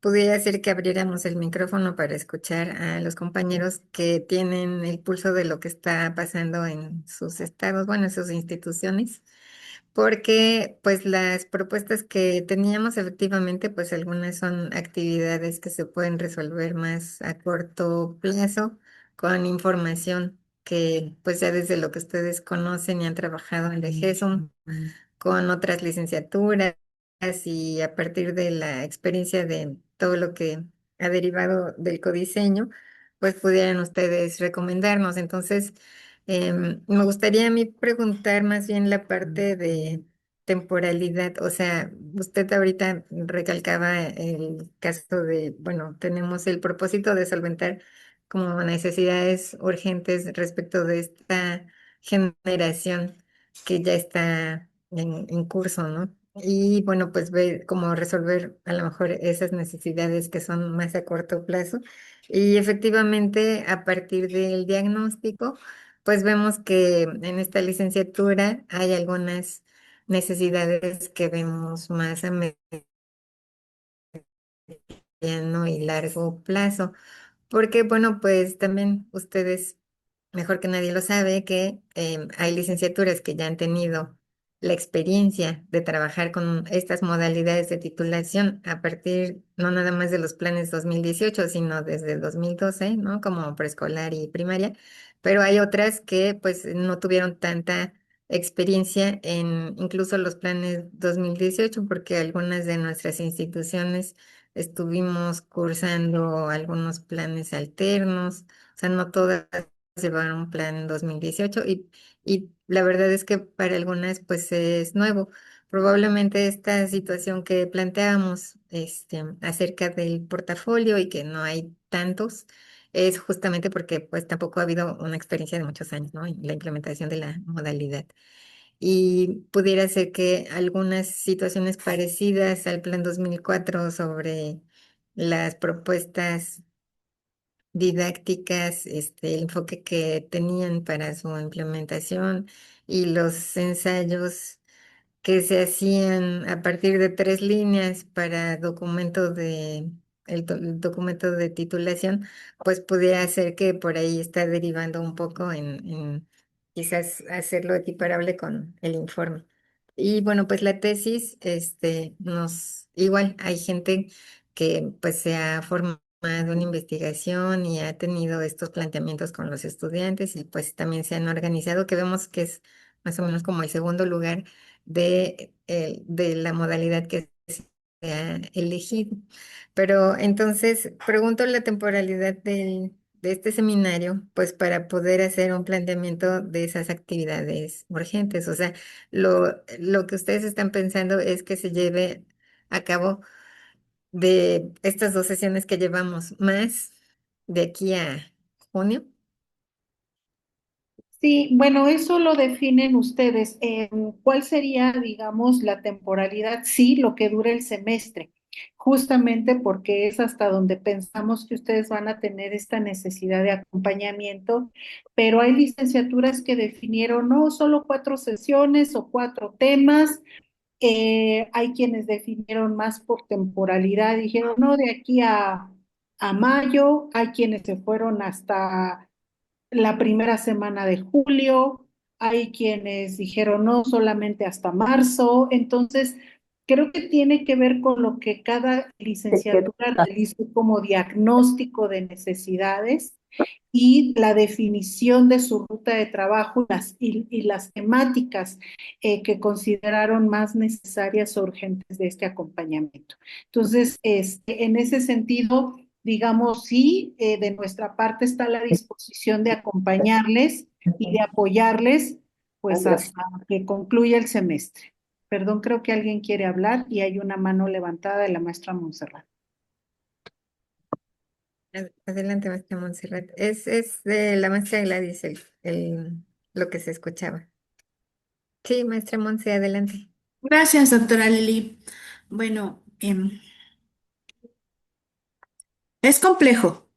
pudiera ser que abriéramos el micrófono para escuchar a los compañeros que tienen el pulso de lo que está pasando en sus estados, bueno, en sus instituciones, porque pues las propuestas que teníamos efectivamente, pues algunas son actividades que se pueden resolver más a corto plazo con información que pues ya desde lo que ustedes conocen y han trabajado en DGESUM con otras licenciaturas y a partir de la experiencia de todo lo que ha derivado del codiseño, pues pudieran ustedes recomendarnos. Entonces, me gustaría a mí preguntar más bien la parte de temporalidad. O sea, usted ahorita recalcaba el caso de, bueno, tenemos el propósito de solventar como necesidades urgentes respecto de esta generación que ya está en curso, ¿no? Y bueno, pues ver cómo resolver a lo mejor esas necesidades que son más a corto plazo. Y efectivamente, a partir del diagnóstico, pues vemos que en esta licenciatura hay algunas necesidades que vemos más a mediano y largo plazo. Porque, bueno, pues también ustedes, mejor que nadie lo sabe, que hay licenciaturas que ya han tenido la experiencia de trabajar con estas modalidades de titulación a partir no nada más de los planes 2018 sino desde 2012, ¿no? Como preescolar y primaria, pero hay otras que pues no tuvieron tanta experiencia en incluso los planes 2018 porque algunas de nuestras instituciones estuvimos cursando algunos planes alternos, o sea, no todas llevaron un plan 2018 y la verdad es que para algunas pues es nuevo. Probablemente esta situación que planteábamos acerca del portafolio y que no hay tantos es justamente porque pues tampoco ha habido una experiencia de muchos años, ¿no? En la implementación de la modalidad y pudiera ser que algunas situaciones parecidas al Plan 2004 sobre las propuestas didácticas, el enfoque que tenían para su implementación y los ensayos que se hacían a partir de 3 líneas para el documento de titulación, pues pudiera ser que por ahí está derivando un poco en quizás hacerlo equiparable con el informe. Y bueno, pues la tesis, igual hay gente que pues se ha formado en investigación y ha tenido estos planteamientos con los estudiantes y pues también se han organizado, que vemos que es más o menos como el segundo lugar de la modalidad que se ha elegido. Pero entonces, pregunto la temporalidad de este seminario, pues para poder hacer un planteamiento de esas actividades urgentes. O sea, lo que ustedes están pensando es que se lleve a cabo de estas 2 sesiones que llevamos, más de aquí a junio. Sí, bueno, eso lo definen ustedes. ¿Cuál sería, digamos, la temporalidad? Sí, lo que dura el semestre, justamente porque es hasta donde pensamos que ustedes van a tener esta necesidad de acompañamiento, pero hay licenciaturas que definieron no solo 4 sesiones o 4 temas. Hay quienes definieron más por temporalidad, dijeron no, de aquí a mayo, hay quienes se fueron hasta la primera semana de julio, hay quienes dijeron no, solamente hasta marzo, entonces creo que tiene que ver con lo que cada licenciatura realice como diagnóstico de necesidades y la definición de su ruta de trabajo y las temáticas que consideraron más necesarias o urgentes de este acompañamiento. Entonces, en ese sentido, digamos, sí, de nuestra parte está la disposición de acompañarles y de apoyarles, pues hasta que concluya el semestre. Perdón, creo que alguien quiere hablar y hay una mano levantada de la maestra Montserrat. Adelante, maestra Montserrat. Es de la maestra Gladys lo que se escuchaba. Sí, maestra Montse, adelante. Gracias, doctora Lili. Bueno, es complejo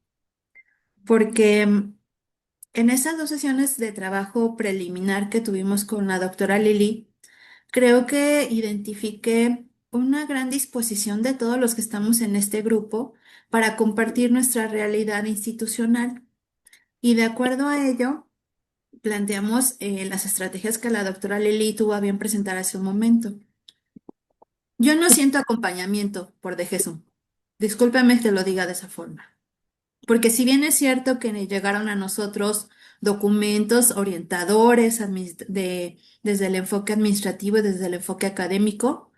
porque en estas 2 sesiones de trabajo preliminar que tuvimos con la doctora Lili, creo que identifiqué una gran disposición de todos los que estamos en este grupo para compartir nuestra realidad institucional. Y de acuerdo a ello, planteamos las estrategias que la doctora Lili tuvo a bien presentar hace un momento. Yo no siento acompañamiento por de Jesús. Discúlpeme que lo diga de esa forma. Porque si bien es cierto que llegaron a nosotros documentos orientadores desde el enfoque administrativo y desde el enfoque académico,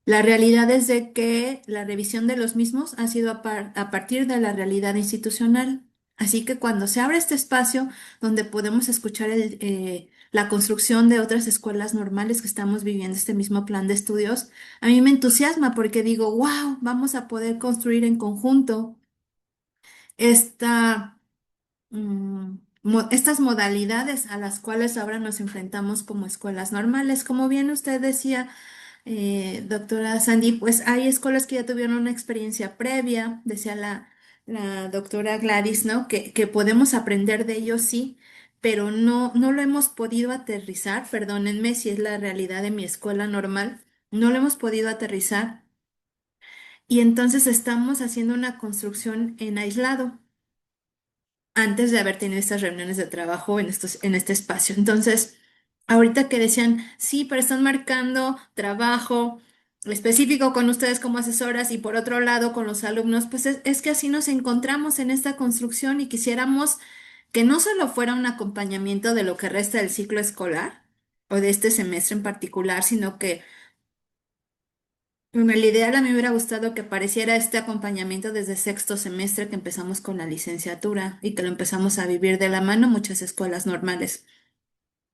la realidad es de que la revisión de los mismos ha sido a partir de la realidad institucional. Así que cuando se abre este espacio donde podemos escuchar la construcción de otras escuelas normales que estamos viviendo este mismo plan de estudios, a mí me entusiasma porque digo, wow, vamos a poder construir en conjunto esta estas modalidades a las cuales ahora nos enfrentamos como escuelas normales. Como bien usted decía, doctora Sandy, pues hay escuelas que ya tuvieron una experiencia previa, decía la doctora Gladys, ¿no? Que podemos aprender de ellos, sí, pero no lo hemos podido aterrizar, perdónenme si es la realidad de mi escuela normal, no lo hemos podido aterrizar y entonces estamos haciendo una construcción en aislado antes de haber tenido estas reuniones de trabajo en este espacio. Entonces, ahorita que decían, sí, pero están marcando trabajo específico con ustedes como asesoras y por otro lado con los alumnos, pues es que así nos encontramos en esta construcción y quisiéramos que no solo fuera un acompañamiento de lo que resta del ciclo escolar o de este semestre en particular, sino que bueno, el ideal a mí me hubiera gustado que apareciera este acompañamiento desde sexto semestre que empezamos con la licenciatura y que lo empezamos a vivir de la mano muchas escuelas normales.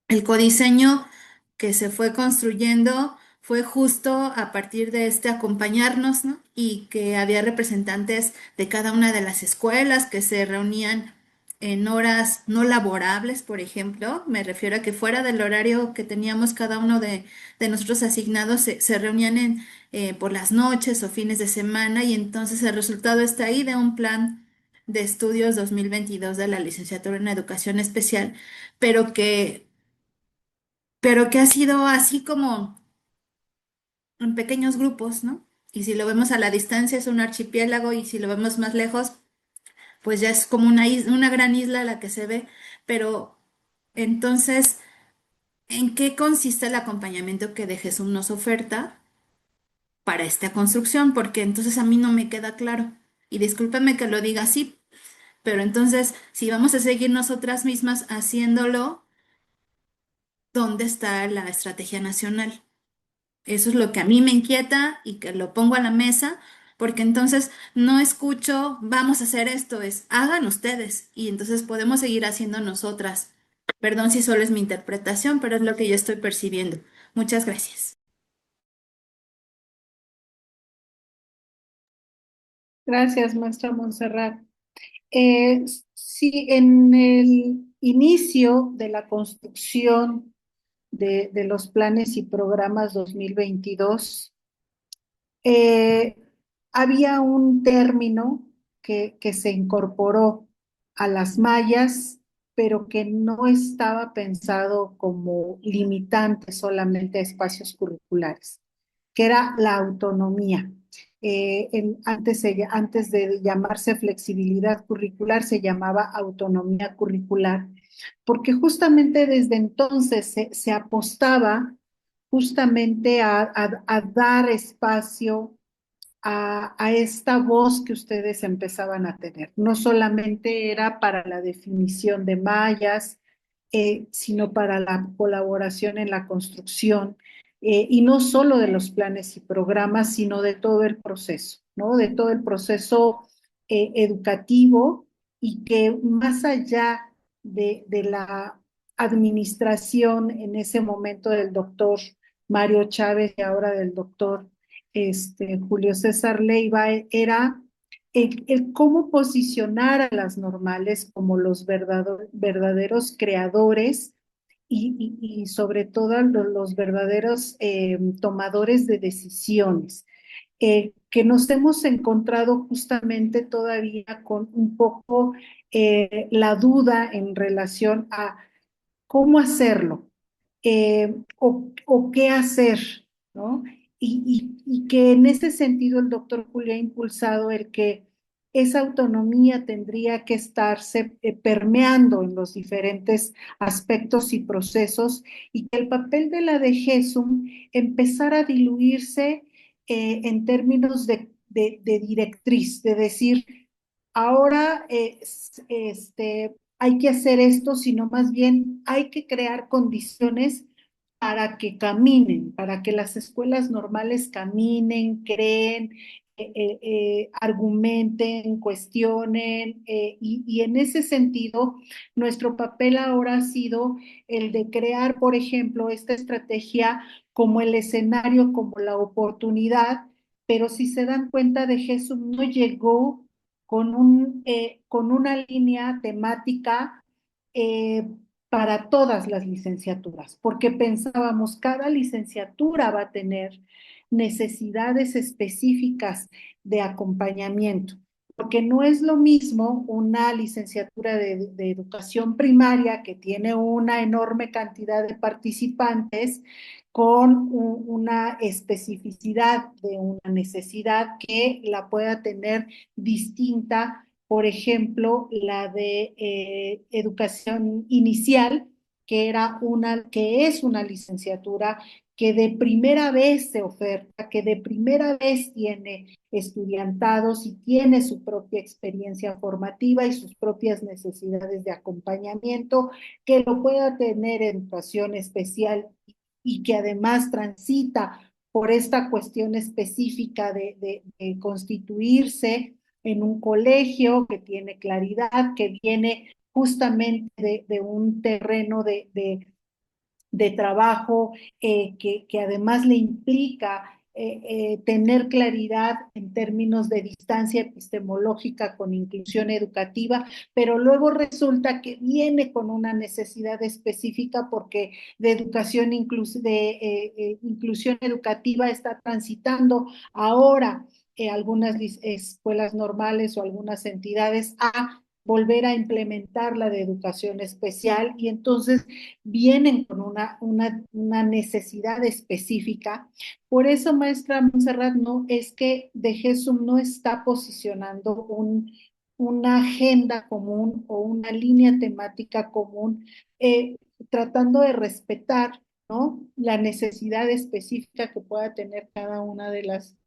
El codiseño que se fue construyendo fue justo a partir de este acompañarnos, ¿no? Y que había representantes de cada una de las escuelas que se reunían en horas no laborables, por ejemplo. Me refiero a que fuera del horario que teníamos cada uno de nosotros asignados, se reunían por las noches o fines de semana y entonces el resultado está ahí de un plan de estudios 2022 de la licenciatura en educación especial, pero que pero que ha sido así como en pequeños grupos, ¿no? Y si lo vemos a la distancia es un archipiélago y si lo vemos más lejos, pues ya es como una gran isla la que se ve. Pero entonces, ¿en qué consiste el acompañamiento que de Jesús nos oferta para esta construcción? Porque entonces a mí no me queda claro. Y discúlpeme que lo diga así, pero entonces, si vamos a seguir nosotras mismas haciéndolo, ¿dónde está la estrategia nacional? Eso es lo que a mí me inquieta y que lo pongo a la mesa, porque entonces no escucho, vamos a hacer esto, es hagan ustedes y entonces podemos seguir haciendo nosotras. Perdón si solo es mi interpretación, pero es lo que yo estoy percibiendo. Muchas gracias. Gracias, maestra Montserrat. Eh, sí, en el inicio de la construcción de los planes y programas 2022, eh, había un término que se incorporó a las mallas, pero que no estaba pensado como limitante solamente a espacios curriculares, que era la autonomía. Antes de llamarse flexibilidad curricular, se llamaba autonomía curricular, porque justamente desde entonces se apostaba justamente a dar espacio a esta voz que ustedes empezaban a tener. No solamente era para la definición de mallas, sino para la colaboración en la construcción, y no solo de los planes y programas, sino de todo el proceso, ¿no? De todo el proceso educativo y que más allá de la administración en ese momento del doctor Mario Chávez y ahora del doctor Julio César Leiva, era el cómo posicionar a las normales como los verdaderos creadores y sobre todo los verdaderos tomadores de decisiones, que nos hemos encontrado justamente todavía con un poco la duda en relación a cómo hacerlo. o qué hacer, ¿no? Y que en ese sentido el doctor Julio ha impulsado el que esa autonomía tendría que estarse permeando en los diferentes aspectos y procesos y que el papel de la DGESUM empezara a diluirse en términos de directriz, de decir, ahora hay que hacer esto, sino más bien hay que crear condiciones para que caminen, para que las escuelas normales caminen, creen, argumenten, cuestionen, y en ese sentido, nuestro papel ahora ha sido el de crear, por ejemplo, esta estrategia como el escenario, como la oportunidad, pero si se dan cuenta de Jesús, no llegó con una línea temática eh, para todas las licenciaturas, porque pensábamos cada licenciatura va a tener necesidades específicas de acompañamiento, porque no es lo mismo una licenciatura de educación primaria que tiene una enorme cantidad de participantes con una especificidad de una necesidad que la pueda tener distinta, por ejemplo, la de educación inicial, que es una licenciatura que de primera vez se oferta, que de primera vez tiene estudiantados y tiene su propia experiencia formativa y sus propias necesidades de acompañamiento, que lo pueda tener educación especial y que además transita por esta cuestión específica de constituirse en un colegio que tiene claridad, que viene justamente de un terreno de trabajo que además le implica tener claridad en términos de distancia epistemológica con inclusión educativa, pero luego resulta que viene con una necesidad específica porque de educación inclusión educativa está transitando ahora algunas escuelas normales o algunas entidades a volver a implementar la de educación especial y entonces vienen con una necesidad específica. Por eso, maestra Montserrat, no es que de Jesús no está posicionando una agenda común o una línea temática común, eh, tratando de respetar, ¿no?, la necesidad específica que pueda tener cada una de las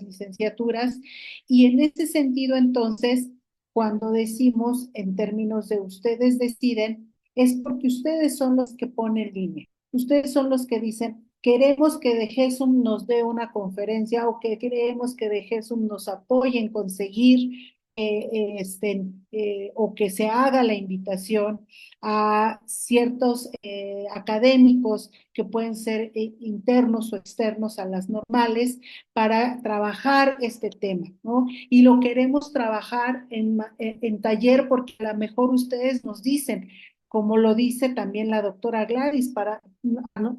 licenciaturas. Y en ese sentido, entonces, cuando decimos en términos de ustedes deciden, es porque ustedes son los que ponen línea. Ustedes son los que dicen, queremos que de Jesum nos dé una conferencia o que queremos que de Jesum nos apoye en conseguir o que se haga la invitación a ciertos académicos que pueden ser internos o externos a las normales para trabajar este tema, ¿no? Y lo queremos trabajar en taller porque a lo mejor ustedes nos dicen, como lo dice también la doctora Gladys, a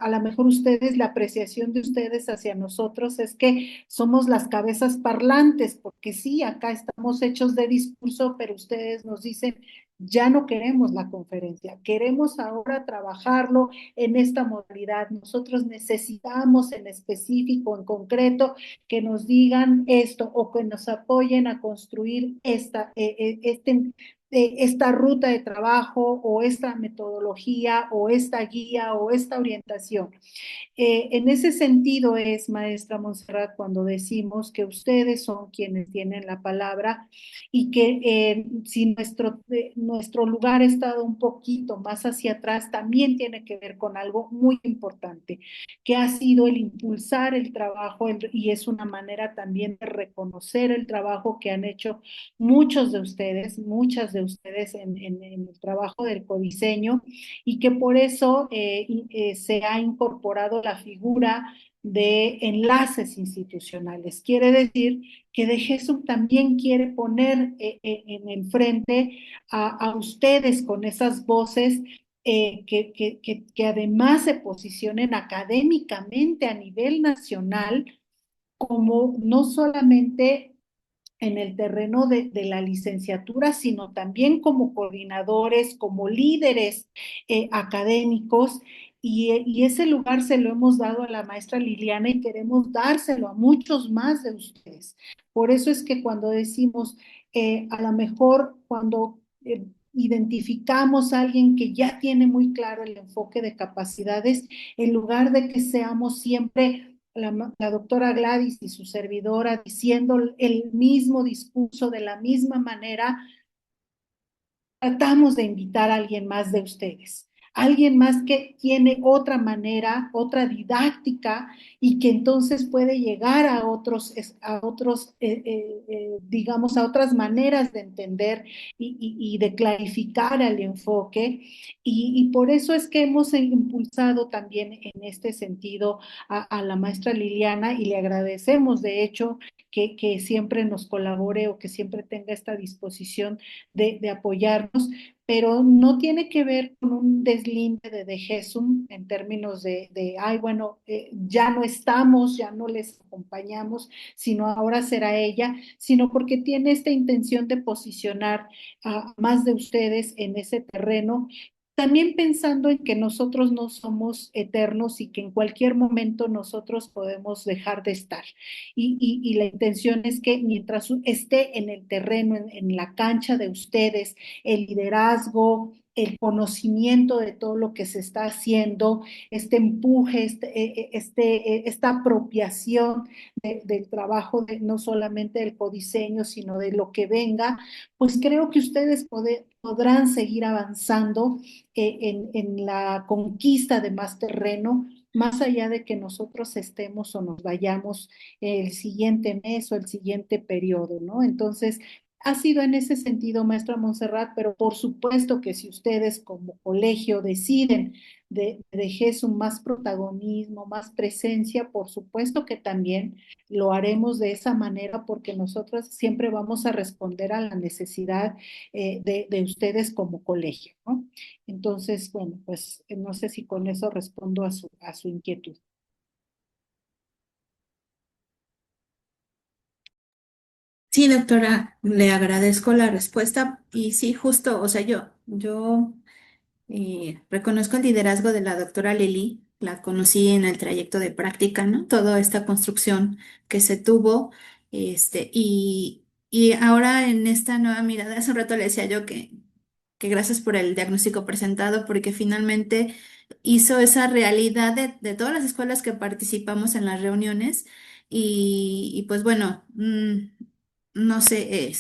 lo mejor ustedes, la apreciación de ustedes hacia nosotros es que somos las cabezas parlantes, porque sí, acá estamos hechos de discurso, pero ustedes nos dicen, ya no queremos la conferencia, queremos ahora trabajarlo en esta modalidad. Nosotros necesitamos en específico, en concreto, que nos digan esto o que nos apoyen a construir esta ruta de trabajo o esta metodología o esta guía o esta orientación. En ese sentido es, maestra Montserrat, cuando decimos que ustedes son quienes tienen la palabra y que si nuestro lugar ha estado un poquito más hacia atrás, también tiene que ver con algo muy importante, que ha sido el impulsar el trabajo y es una manera también de reconocer el trabajo que han hecho muchos de ustedes, muchas de ustedes en el trabajo del codiseño y que por eso se ha incorporado la figura de enlaces institucionales. Quiere decir que de Jesús también quiere poner en el frente a ustedes con esas voces que además se posicionen académicamente a nivel nacional como no solamente en el terreno de la licenciatura, sino también como coordinadores, como líderes académicos y ese lugar se lo hemos dado a la maestra Liliana y queremos dárselo a muchos más de ustedes. Por eso es que cuando decimos, a lo mejor cuando identificamos a alguien que ya tiene muy claro el enfoque de capacidades, en lugar de que seamos siempre la doctora Gladys y su servidora diciendo el mismo discurso de la misma manera, tratamos de invitar a alguien más de ustedes, alguien más que tiene otra manera, otra didáctica y que entonces puede llegar a otros, digamos, a otras maneras de entender y de clarificar el enfoque. Y por eso es que hemos impulsado también en este sentido a la maestra Liliana y le agradecemos, de hecho, que siempre nos colabore o que siempre tenga esta disposición de apoyarnos, pero no tiene que ver con un deslinde de Jesús en términos ay, bueno, ya no estamos, ya no les acompañamos, sino ahora será ella, sino porque tiene esta intención de posicionar a más de ustedes en ese terreno, también pensando en que nosotros no somos eternos y que en cualquier momento nosotros podemos dejar de estar. Y la intención es que mientras esté en el terreno, en la cancha de ustedes, el liderazgo, el conocimiento de todo lo que se está haciendo, este empuje, esta apropiación del trabajo, no solamente del codiseño, sino de lo que venga, pues creo que ustedes podrán seguir avanzando en la conquista de más terreno, más allá de que nosotros estemos o nos vayamos el siguiente mes o el siguiente periodo, ¿no? Entonces, ha sido en ese sentido, maestra Montserrat, pero por supuesto que si ustedes como colegio deciden de Jesús más protagonismo, más presencia, por supuesto que también lo haremos de esa manera porque nosotros siempre vamos a responder a la necesidad de ustedes como colegio, ¿no? Entonces, bueno, pues no sé si con eso respondo a su inquietud. Sí, doctora, le agradezco la respuesta y sí, justo, o sea, yo reconozco el liderazgo de la doctora Lili, la conocí en el trayecto de práctica, ¿no? Toda esta construcción que se tuvo, y ahora en esta nueva mirada, hace un rato le decía yo que gracias por el diagnóstico presentado, porque finalmente hizo esa realidad de todas las escuelas que participamos en las reuniones y pues bueno, no sé,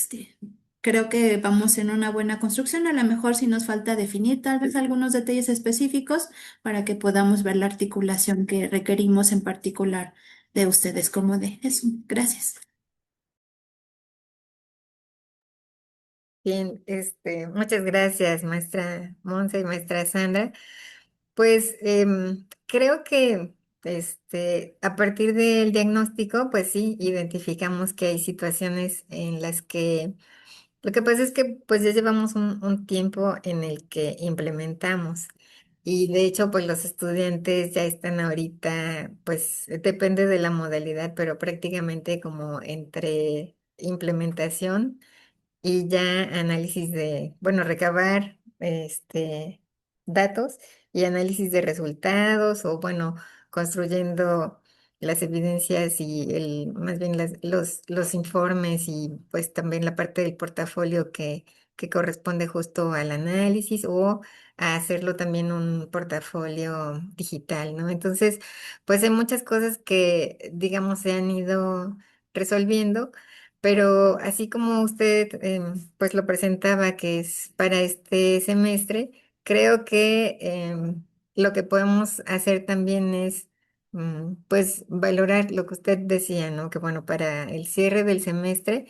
creo que vamos en una buena construcción. A lo mejor sí nos falta definir tal vez algunos detalles específicos para que podamos ver la articulación que requerimos en particular de ustedes como de eso. Gracias. Bien, muchas gracias, maestra Monse y maestra Sandra. Pues creo que a partir del diagnóstico, pues sí, identificamos que hay situaciones en las que lo que pasa es que pues ya llevamos un tiempo en el que implementamos y de hecho pues los estudiantes ya están ahorita, pues depende de la modalidad, pero prácticamente como entre implementación y ya análisis bueno, recabar datos y análisis de resultados o bueno, construyendo las evidencias y más bien los informes y pues también la parte del portafolio que corresponde justo al análisis o a hacerlo también un portafolio digital, ¿no? Entonces, pues hay muchas cosas que, digamos, se han ido resolviendo, pero así como usted pues lo presentaba, que es para este semestre, creo que lo que podemos hacer también es pues valorar lo que usted decía, ¿no? Que bueno, para el cierre del semestre,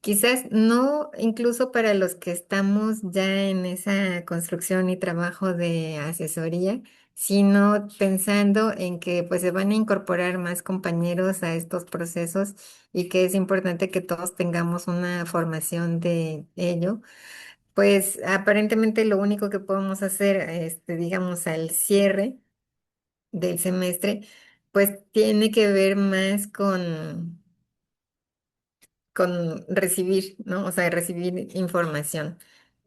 quizás no incluso para los que estamos ya en esa construcción y trabajo de asesoría, sino pensando en que pues se van a incorporar más compañeros a estos procesos y que es importante que todos tengamos una formación de ello, pues aparentemente lo único que podemos hacer, digamos, al cierre del semestre, pues tiene que ver más con recibir, ¿no? O sea, recibir información.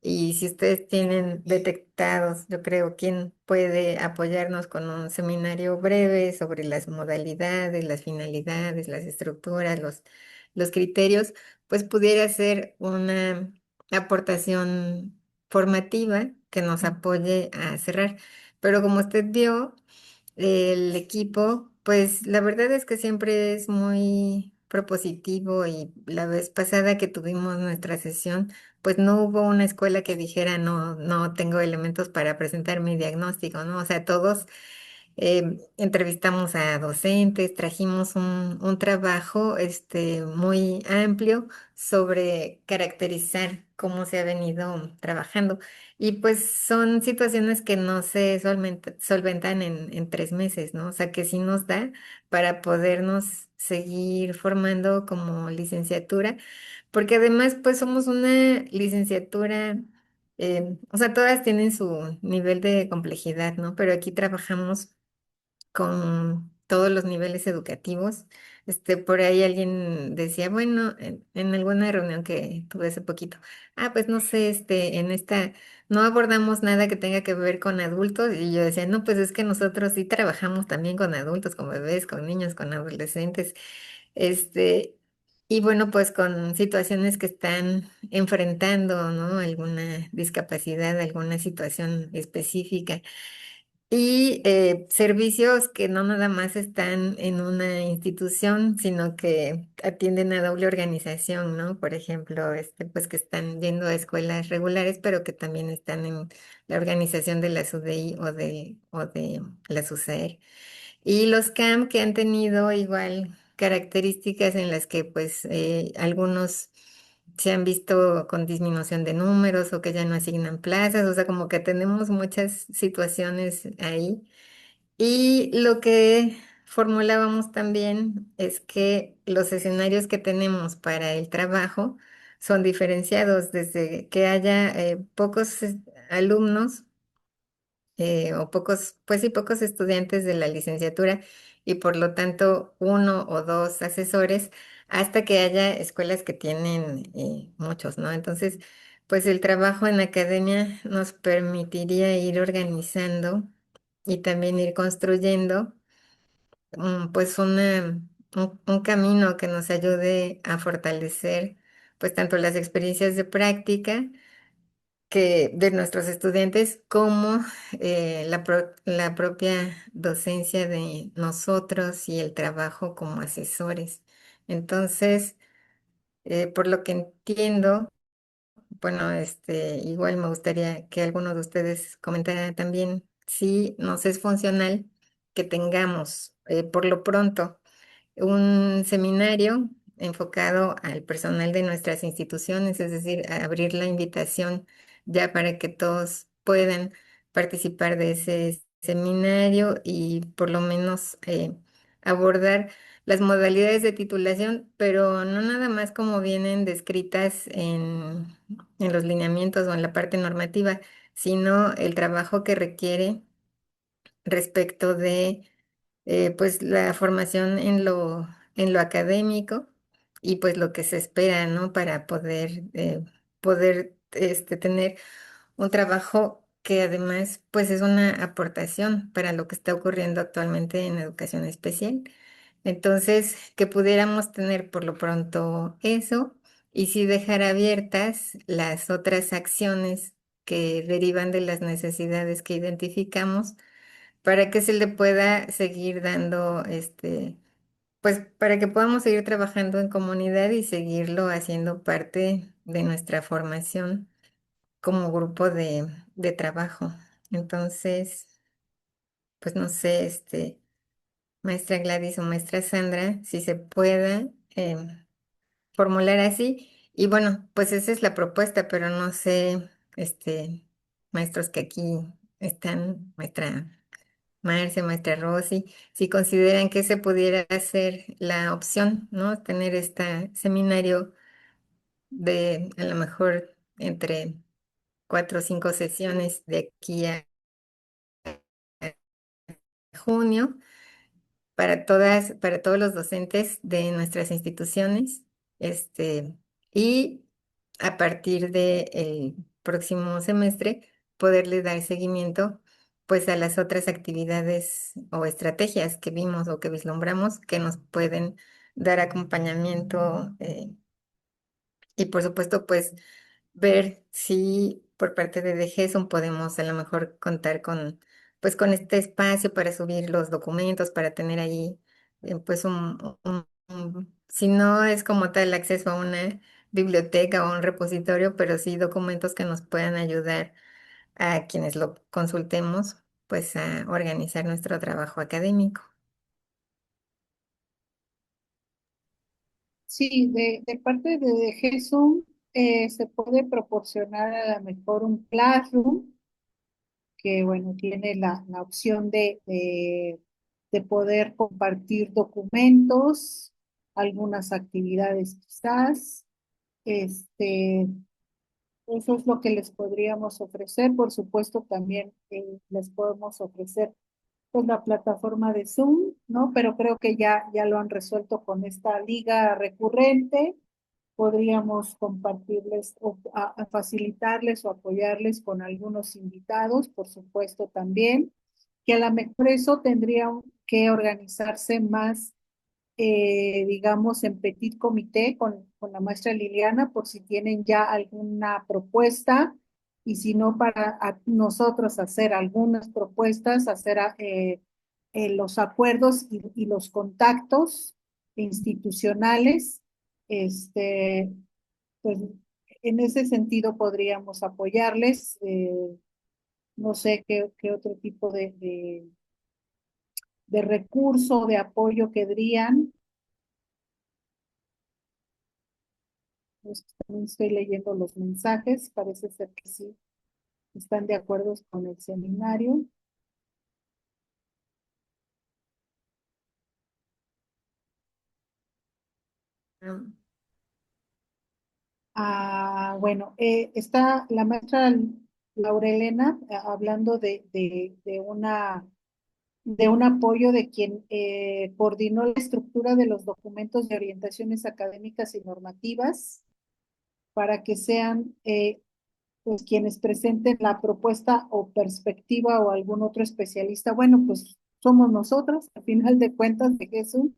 Y si ustedes tienen detectados, yo creo, quién puede apoyarnos con un seminario breve sobre las modalidades, las finalidades, las estructuras, los criterios, pues pudiera ser una aportación formativa que nos apoye a cerrar. Pero como usted vio, el equipo, pues la verdad es que siempre es muy propositivo y la vez pasada que tuvimos nuestra sesión, pues no hubo una escuela que dijera no, no tengo elementos para presentar mi diagnóstico, ¿no? O sea, todos entrevistamos a docentes, trajimos un trabajo muy amplio sobre caracterizar cómo se ha venido trabajando. Y pues son situaciones que no se solventan en 3 meses, ¿no? O sea, que sí nos da para podernos seguir formando como licenciatura, porque además pues somos una licenciatura, o sea, todas tienen su nivel de complejidad, ¿no? Pero aquí trabajamos con todos los niveles educativos. Por ahí alguien decía, bueno, en alguna reunión que tuve hace poquito, pues no sé, en esta no abordamos nada que tenga que ver con adultos. Y yo decía, no, pues es que nosotros sí trabajamos también con adultos, con bebés, con niños, con adolescentes. Este, y bueno, pues con situaciones que están enfrentando, ¿no? Alguna discapacidad, alguna situación específica. Y servicios que no nada más están en una institución, sino que atienden a doble organización, ¿no? Por ejemplo, pues que están yendo a escuelas regulares, pero que también están en la organización de la SUDEI o de la SUSAER. Y los CAM que han tenido igual características en las que pues algunos se han visto con disminución de números o que ya no asignan plazas, o sea, como que tenemos muchas situaciones ahí. Y lo que formulábamos también es que los escenarios que tenemos para el trabajo son diferenciados desde que haya pocos alumnos o pocos, pues sí, pocos estudiantes de la licenciatura y por lo tanto uno o dos asesores hasta que haya escuelas que tienen muchos, ¿no? Entonces, pues el trabajo en academia nos permitiría ir organizando y también ir construyendo pues un camino que nos ayude a fortalecer pues tanto las experiencias de práctica que de nuestros estudiantes como la propia docencia de nosotros y el trabajo como asesores. Entonces, por lo que entiendo, bueno, igual me gustaría que alguno de ustedes comentara también si nos es funcional que tengamos por lo pronto un seminario enfocado al personal de nuestras instituciones, es decir, a abrir la invitación ya para que todos puedan participar de ese seminario y por lo menos abordar las modalidades de titulación, pero no nada más como vienen descritas en los lineamientos o en la parte normativa, sino el trabajo que requiere respecto de pues la formación en lo académico y pues lo que se espera, ¿no? Para poder tener un trabajo que además pues es una aportación para lo que está ocurriendo actualmente en educación especial. Entonces, que pudiéramos tener por lo pronto eso y sí dejar abiertas las otras acciones que derivan de las necesidades que identificamos para que se le pueda seguir dando, pues para que podamos seguir trabajando en comunidad y seguirlo haciendo parte de nuestra formación como grupo de trabajo. Entonces, pues no sé, maestra Gladys o maestra Sandra, si se pueda formular así. Y bueno, pues esa es la propuesta, pero no sé, maestros que aquí están, maestra Marcia, maestra Rosy, si consideran que ese pudiera ser la opción, ¿no? Tener este seminario de a lo mejor entre 4 o 5 sesiones de aquí a junio para todos los docentes de nuestras instituciones, y a partir del próximo semestre, poderle dar seguimiento pues a las otras actividades o estrategias que vimos o que vislumbramos que nos pueden dar acompañamiento, y por supuesto pues ver si por parte de DGESUN podemos a lo mejor contar con pues con este espacio para subir los documentos, para tener ahí pues si no es como tal acceso a una biblioteca o un repositorio, pero sí documentos que nos puedan ayudar a quienes lo consultemos, pues a organizar nuestro trabajo académico. Sí, de parte de GESUM se puede proporcionar a lo mejor un Classroom que, bueno, tiene la opción de poder compartir documentos, algunas actividades quizás. Este, Eso es lo que les podríamos ofrecer. Por supuesto, también les podemos ofrecer pues la plataforma de Zoom, ¿no? Pero creo que ya lo han resuelto con esta liga recurrente. Podríamos compartirles o a facilitarles o apoyarles con algunos invitados, por supuesto también, que a lo mejor eso tendría que organizarse más, digamos, en petit comité con la maestra Liliana, por si tienen ya alguna propuesta, y si no, para nosotros hacer algunas propuestas, hacer los acuerdos y los contactos institucionales, este, pues en ese sentido podríamos apoyarles. No sé qué otro tipo de recurso, de apoyo querrían. También estoy leyendo los mensajes, parece ser que sí están de acuerdo con el seminario. Mm. Bueno, está la maestra Laurelena hablando de un apoyo de quien coordinó la estructura de los documentos de orientaciones académicas y normativas para que sean pues quienes presenten la propuesta o perspectiva o algún otro especialista. Bueno, pues somos nosotros, al final de cuentas, de Jesús.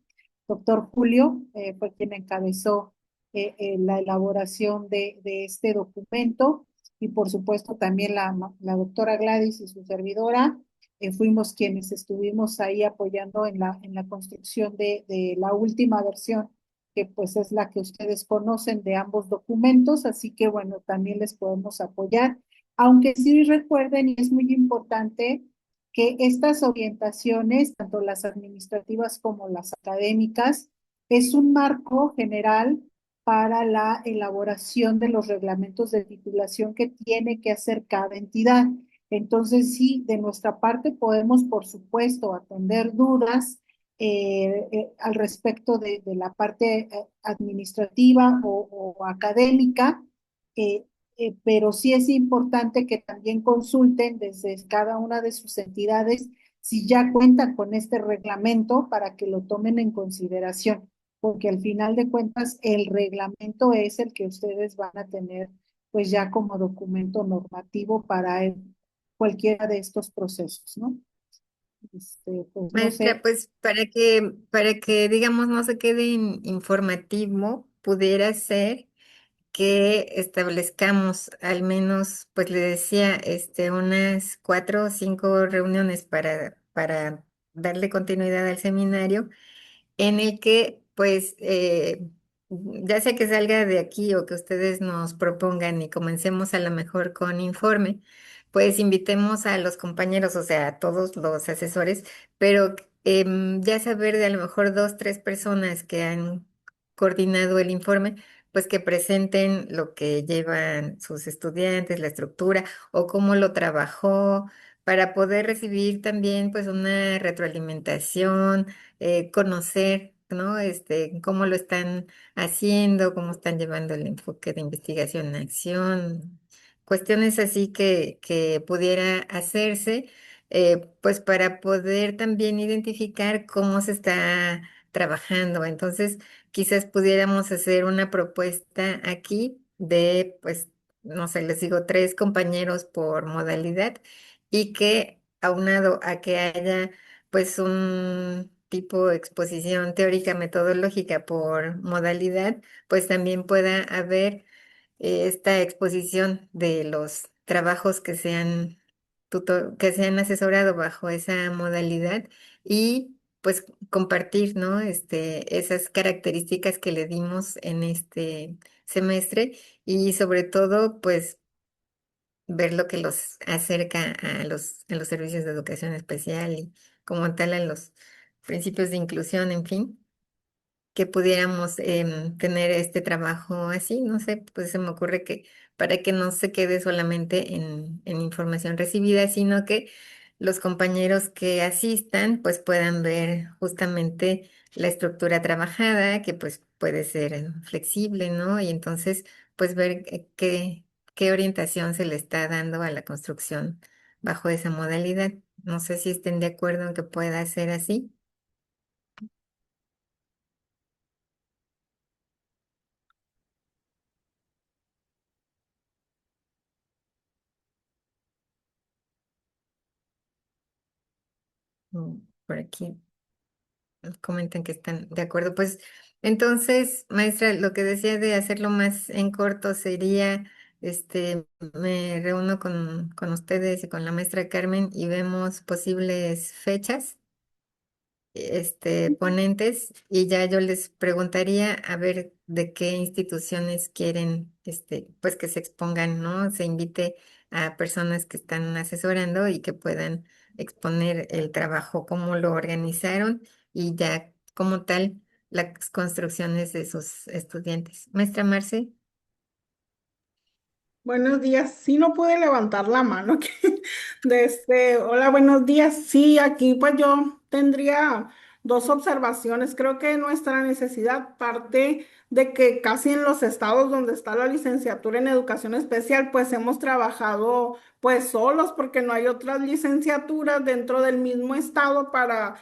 Doctor Julio fue quien encabezó la elaboración de este documento, y por supuesto también la doctora Gladys y su servidora fuimos quienes estuvimos ahí apoyando en la construcción de la última versión, que pues es la que ustedes conocen de ambos documentos, así que bueno, también les podemos apoyar, aunque sí recuerden, y es muy importante, que estas orientaciones, tanto las administrativas como las académicas, es un marco general para la elaboración de los reglamentos de titulación que tiene que hacer cada entidad. Entonces, sí, de nuestra parte podemos, por supuesto, atender dudas al respecto de la parte administrativa o académica, eh, pero sí es importante que también consulten desde cada una de sus entidades si ya cuentan con este reglamento para que lo tomen en consideración, porque al final de cuentas el reglamento es el que ustedes van a tener pues ya como documento normativo para cualquiera de estos procesos, ¿no? Pues no Maestra, sé. pues para que digamos no se quede informativo, pudiera ser que establezcamos al menos, pues le decía, unas 4 o 5 reuniones para darle continuidad al seminario, en el que, pues, ya sea que salga de aquí o que ustedes nos propongan y comencemos a lo mejor con informe, pues invitemos a los compañeros, o sea, a todos los asesores, pero ya saber de a lo mejor 2, 3 personas que han coordinado el informe, pues que presenten lo que llevan sus estudiantes, la estructura o cómo lo trabajó, para poder recibir también pues una retroalimentación, conocer, ¿no? Cómo lo están haciendo, cómo están llevando el enfoque de investigación en acción, cuestiones así que pudiera hacerse, pues para poder también identificar cómo se está trabajando. Entonces, quizás pudiéramos hacer una propuesta aquí de, pues, no sé, les digo, 3 compañeros por modalidad y que aunado a que haya pues un tipo de exposición teórica metodológica por modalidad, pues también pueda haber esta exposición de los trabajos que se han asesorado bajo esa modalidad y pues compartir, ¿no? Esas características que le dimos en este semestre y sobre todo, pues ver lo que los acerca a los servicios de educación especial y como tal a los principios de inclusión, en fin, que pudiéramos tener este trabajo así, no sé, pues se me ocurre que para que no se quede solamente en información recibida, sino que los compañeros que asistan pues puedan ver justamente la estructura trabajada, que pues puede ser flexible, ¿no? Y entonces pues ver qué orientación se le está dando a la construcción bajo esa modalidad. No sé si estén de acuerdo en que pueda ser así. Por aquí. Comentan que están de acuerdo. Pues entonces, maestra, lo que decía de hacerlo más en corto sería, me reúno con ustedes y con la maestra Carmen y vemos posibles fechas, ponentes, y ya yo les preguntaría a ver de qué instituciones quieren, pues que se expongan, ¿no? Se invite a personas que están asesorando y que puedan exponer el trabajo, cómo lo organizaron y ya como tal las construcciones de sus estudiantes. Maestra Marce. Buenos días. Sí, no pude levantar la mano. Hola, buenos días. Sí, aquí pues yo tendría dos observaciones. Creo que nuestra necesidad parte de que casi en los estados donde está la licenciatura en educación especial, pues hemos trabajado pues solos porque no hay otras licenciaturas dentro del mismo estado para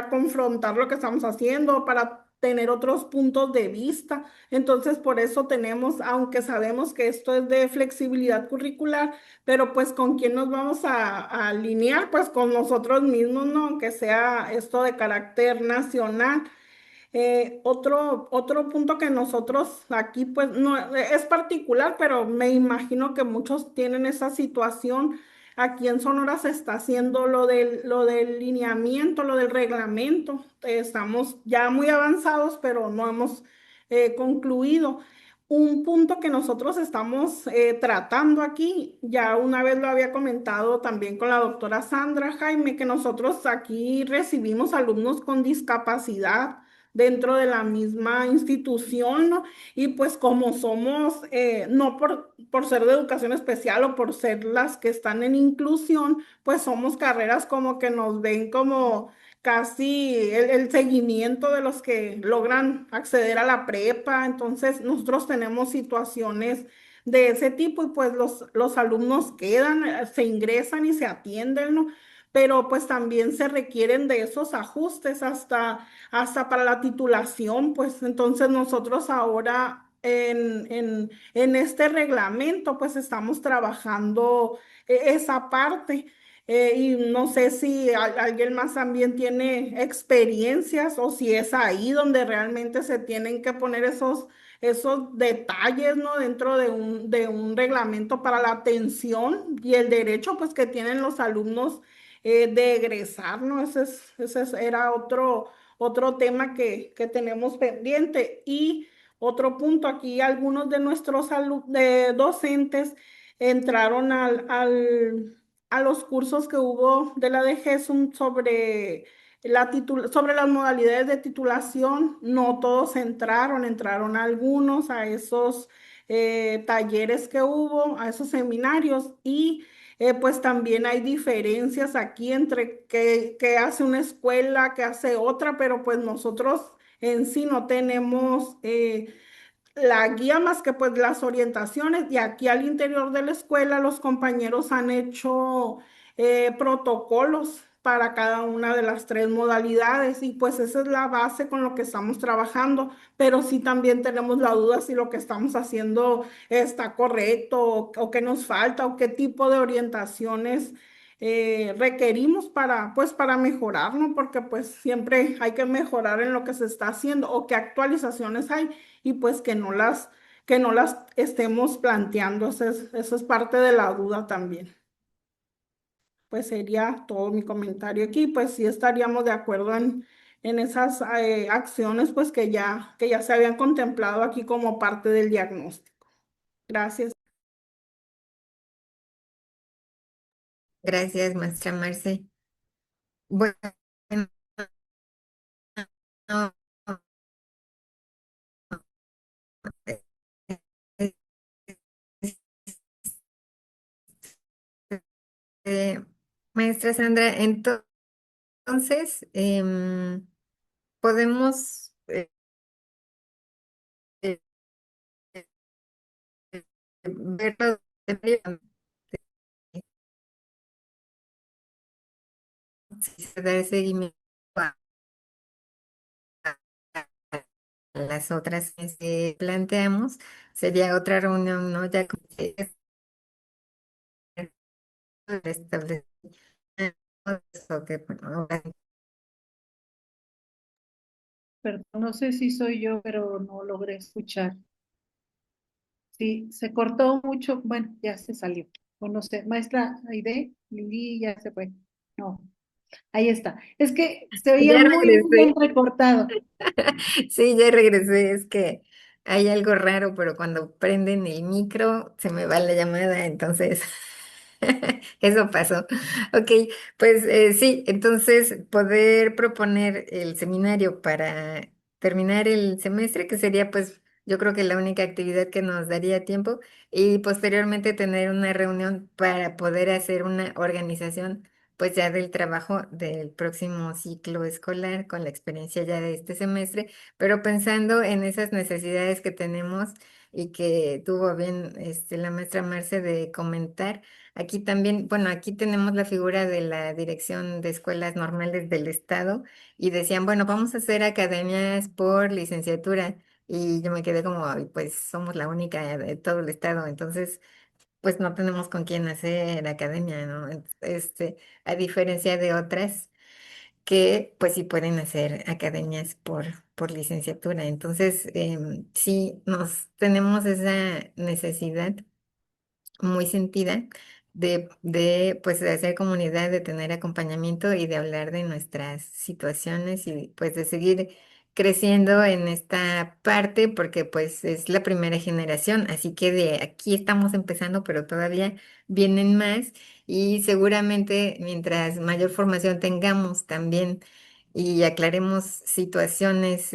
confrontar lo que estamos haciendo, para tener otros puntos de vista. Entonces, por eso tenemos, aunque sabemos que esto es de flexibilidad curricular, pero pues con quién nos vamos a alinear, pues con nosotros mismos, ¿no? Aunque sea esto de carácter nacional. Otro punto que nosotros aquí, pues, no es particular, pero me imagino que muchos tienen esa situación. Aquí en Sonora se está haciendo lo del lineamiento, lo del reglamento. Estamos ya muy avanzados, pero no hemos concluido. Un punto que nosotros estamos tratando aquí, ya una vez lo había comentado también con la doctora Sandra Jaime, que nosotros aquí recibimos alumnos con discapacidad dentro de la misma institución, ¿no? Y pues como somos, no por ser de educación especial o por ser las que están en inclusión, pues somos carreras como que nos ven como casi el seguimiento de los que logran acceder a la prepa. Entonces nosotros tenemos situaciones de ese tipo y pues los alumnos quedan, se ingresan y se atienden, ¿no? Pero pues también se requieren de esos ajustes hasta para la titulación, pues entonces nosotros ahora en este reglamento pues estamos trabajando esa parte. Y no sé si alguien más también tiene experiencias o si es ahí donde realmente se tienen que poner esos detalles, ¿no? Dentro de un reglamento para la atención y el derecho pues que tienen los alumnos de egresar, ¿no? Era otro tema que tenemos pendiente. Y otro punto, aquí algunos de nuestros docentes entraron a los cursos que hubo de la DGESUM sobre sobre las modalidades de titulación. No todos entraron algunos a esos talleres que hubo, a esos seminarios. Y pues también hay diferencias aquí entre qué hace una escuela, qué hace otra, pero pues nosotros en sí no tenemos la guía más que pues las orientaciones. Y aquí al interior de la escuela los compañeros han hecho protocolos para cada una de las tres modalidades y pues esa es la base con lo que estamos trabajando, pero sí también tenemos la duda si lo que estamos haciendo está correcto o qué nos falta o qué tipo de orientaciones requerimos para, pues, para mejorar, ¿no? Porque pues siempre hay que mejorar en lo que se está haciendo o qué actualizaciones hay y pues que no las estemos planteando. Eso es parte de la duda también. Pues sería todo mi comentario aquí, pues sí estaríamos de acuerdo en esas acciones pues que ya se habían contemplado aquí como parte del diagnóstico. Gracias. Gracias, maestra Marce. Bueno, no, eh, eh, este, maestra Sandra, entonces podemos eh, verlo si se da seguimiento a las otras que planteamos, sería otra reunión, ¿no? Ya con establecer eso que, bueno, Perdón, no sé si soy yo, pero no logré escuchar. Sí, se cortó mucho. Bueno, ya se salió. O no sé, maestra Aide, Lili ya se fue. No, ahí está. Es que se oía ya muy, muy regresé. entrecortado. Sí, ya regresé. Es que hay algo raro, pero cuando prenden el micro se me va la llamada, entonces eso pasó. Ok, pues sí, entonces poder proponer el seminario para terminar el semestre, que sería pues yo creo que la única actividad que nos daría tiempo, y posteriormente tener una reunión para poder hacer una organización pues ya del trabajo del próximo ciclo escolar con la experiencia ya de este semestre, pero pensando en esas necesidades que tenemos y que tuvo bien la maestra Marce de comentar. Aquí también, bueno, aquí tenemos la figura de la Dirección de Escuelas Normales del Estado y decían, bueno, vamos a hacer academias por licenciatura. Y yo me quedé como, "Ay, pues somos la única de todo el estado, entonces pues no tenemos con quién hacer academia, ¿no? A diferencia de otras que pues sí pueden hacer academias por licenciatura. Entonces, sí, nos tenemos esa necesidad muy sentida pues de hacer comunidad, de tener acompañamiento y de hablar de nuestras situaciones y pues de seguir creciendo en esta parte porque pues es la primera generación, así que de aquí estamos empezando, pero todavía vienen más y seguramente mientras mayor formación tengamos también y aclaremos situaciones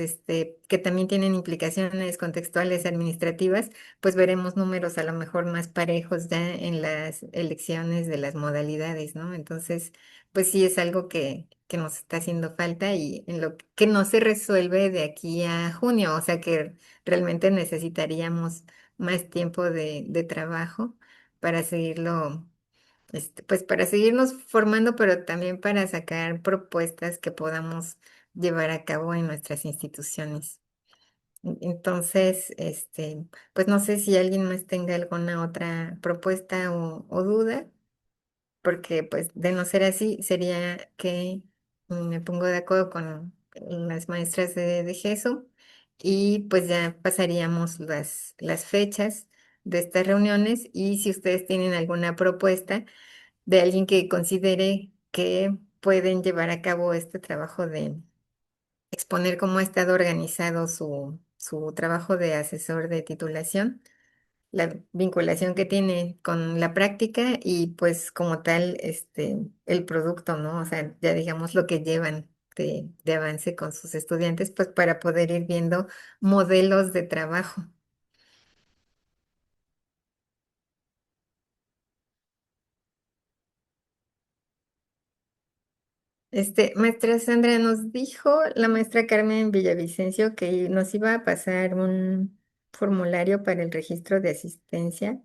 que también tienen implicaciones contextuales administrativas, pues veremos números a lo mejor más parejos ya en las elecciones de las modalidades, ¿no? Entonces, pues sí es algo que nos está haciendo falta y en lo que no se resuelve de aquí a junio, o sea que realmente necesitaríamos más tiempo de trabajo para seguirlo, pues para seguirnos formando, pero también para sacar propuestas que podamos llevar a cabo en nuestras instituciones. Entonces, pues no sé si alguien más tenga alguna otra propuesta o duda, porque pues de no ser así, sería que me pongo de acuerdo con las maestras de GESO y pues ya pasaríamos las fechas de estas reuniones y si ustedes tienen alguna propuesta de alguien que considere que pueden llevar a cabo este trabajo de exponer cómo ha estado organizado su trabajo de asesor de titulación, la vinculación que tiene con la práctica y pues como tal el producto, ¿no? O sea, ya digamos lo que llevan de avance con sus estudiantes, pues para poder ir viendo modelos de trabajo. Maestra Sandra, nos dijo la maestra Carmen Villavicencio que nos iba a pasar un formulario para el registro de asistencia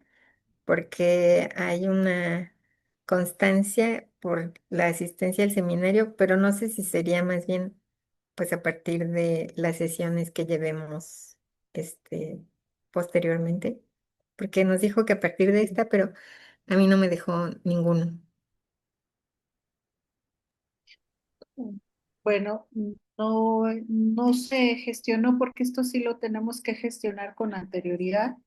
porque hay una constancia por la asistencia al seminario, pero no sé si sería más bien pues a partir de las sesiones que llevemos este posteriormente, porque nos dijo que a partir de esta, pero a mí no me dejó ninguno. Bueno, no se gestionó porque esto sí lo tenemos que gestionar con anterioridad.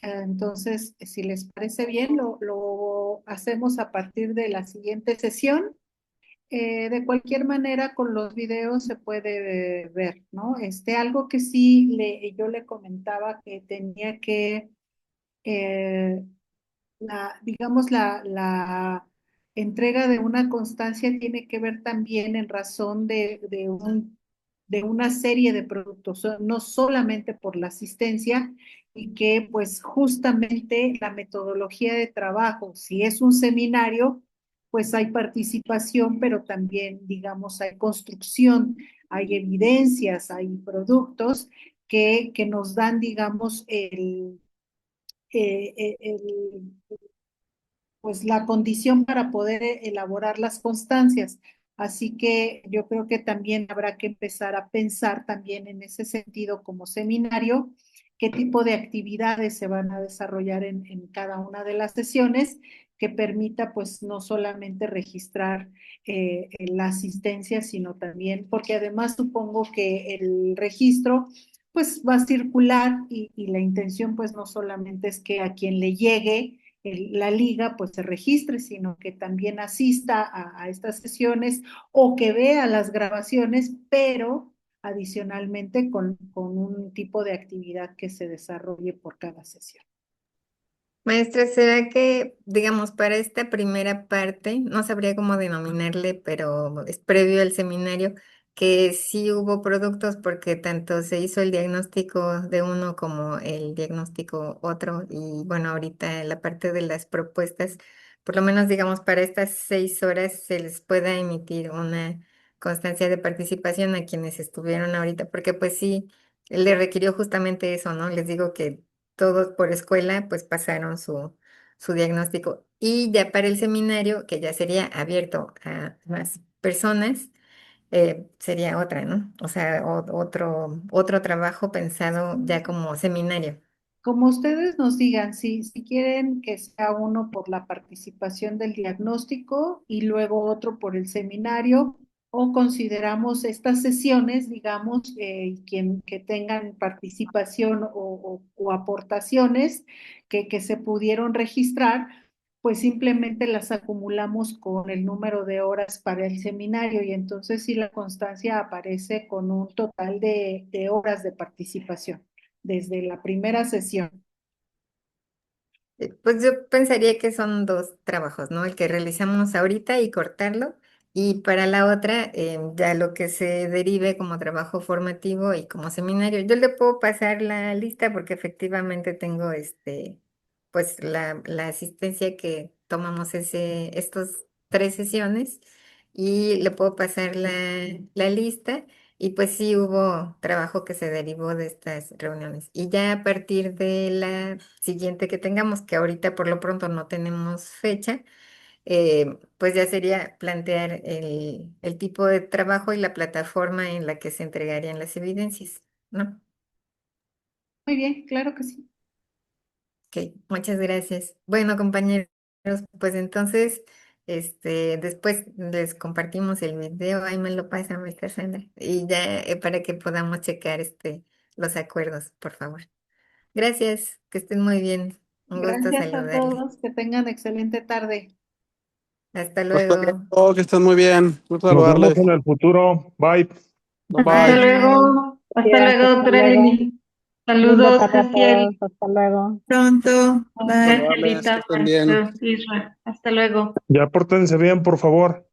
Entonces, si les parece bien, lo hacemos a partir de la siguiente sesión. De cualquier manera, con los videos se puede ver, ¿no? Algo que sí yo le comentaba que tenía que eh, digamos, la entrega de una constancia tiene que ver también en razón de una serie de productos, no solamente por la asistencia, y que pues justamente la metodología de trabajo, si es un seminario, pues hay participación, pero también, digamos, hay construcción, hay evidencias, hay productos que nos dan, digamos, el pues la condición para poder elaborar las constancias. Así que yo creo que también habrá que empezar a pensar también en ese sentido como seminario, qué tipo de actividades se van a desarrollar en cada una de las sesiones que permita pues no solamente registrar la asistencia, sino también, porque además supongo que el registro pues va a circular y la intención pues no solamente es que a quien le llegue la liga pues se registre, sino que también asista a estas sesiones o que vea las grabaciones, pero adicionalmente con un tipo de actividad que se desarrolle por cada sesión. Maestra, ¿será que, digamos, para esta primera parte, no sabría cómo denominarle, pero es previo al seminario, que sí hubo productos porque tanto se hizo el diagnóstico de uno como el diagnóstico otro y bueno, ahorita la parte de las propuestas, por lo menos digamos para estas 6 horas se les pueda emitir una constancia de participación a quienes estuvieron ahorita, porque pues sí, le requirió justamente eso, ¿no? Les digo que todos por escuela, pues pasaron su diagnóstico. Y ya para el seminario, que ya sería abierto a más personas, sería otra, ¿no? O sea, otro trabajo pensado ya como seminario. Como ustedes nos digan, si quieren que sea uno por la participación del diagnóstico y luego otro por el seminario, o consideramos estas sesiones, digamos, que tengan participación o aportaciones que se pudieron registrar, pues simplemente las acumulamos con el número de horas para el seminario y entonces sí la constancia aparece con un total de horas de participación desde la primera sesión. Pues yo pensaría que son dos trabajos, ¿no? El que realizamos ahorita y cortarlo. Y para la otra, ya lo que se derive como trabajo formativo y como seminario. Yo le puedo pasar la lista porque efectivamente tengo pues la asistencia que tomamos estos 3 sesiones y le puedo pasar la lista. Y pues sí hubo trabajo que se derivó de estas reuniones. Y ya a partir de la siguiente que tengamos, que ahorita por lo pronto no tenemos fecha, pues ya sería plantear el tipo de trabajo y la plataforma en la que se entregarían las evidencias, ¿no? Muy bien, claro que sí. Ok, muchas gracias. Bueno, compañeros, pues entonces, después les compartimos el video, ahí me lo pasa, maestra Sandra, y ya para que podamos checar los acuerdos, por favor. Gracias, que estén muy bien. Un gusto Gracias a saludarles. todos, que tengan excelente tarde. Hasta Hasta luego. luego, que estén muy bien. Gusto Nos vemos saludarles. en el futuro. Bye. Bye Hasta bye. luego. Hasta Gracias, luego, hasta doctora luego. Eleni. Linda Saludos, tarde a Ceciel. todos. Hasta luego. Pronto. Bye. Saludarles, que Angelita, estén bien. Isra. Hasta luego. Ya pórtense bien, por favor.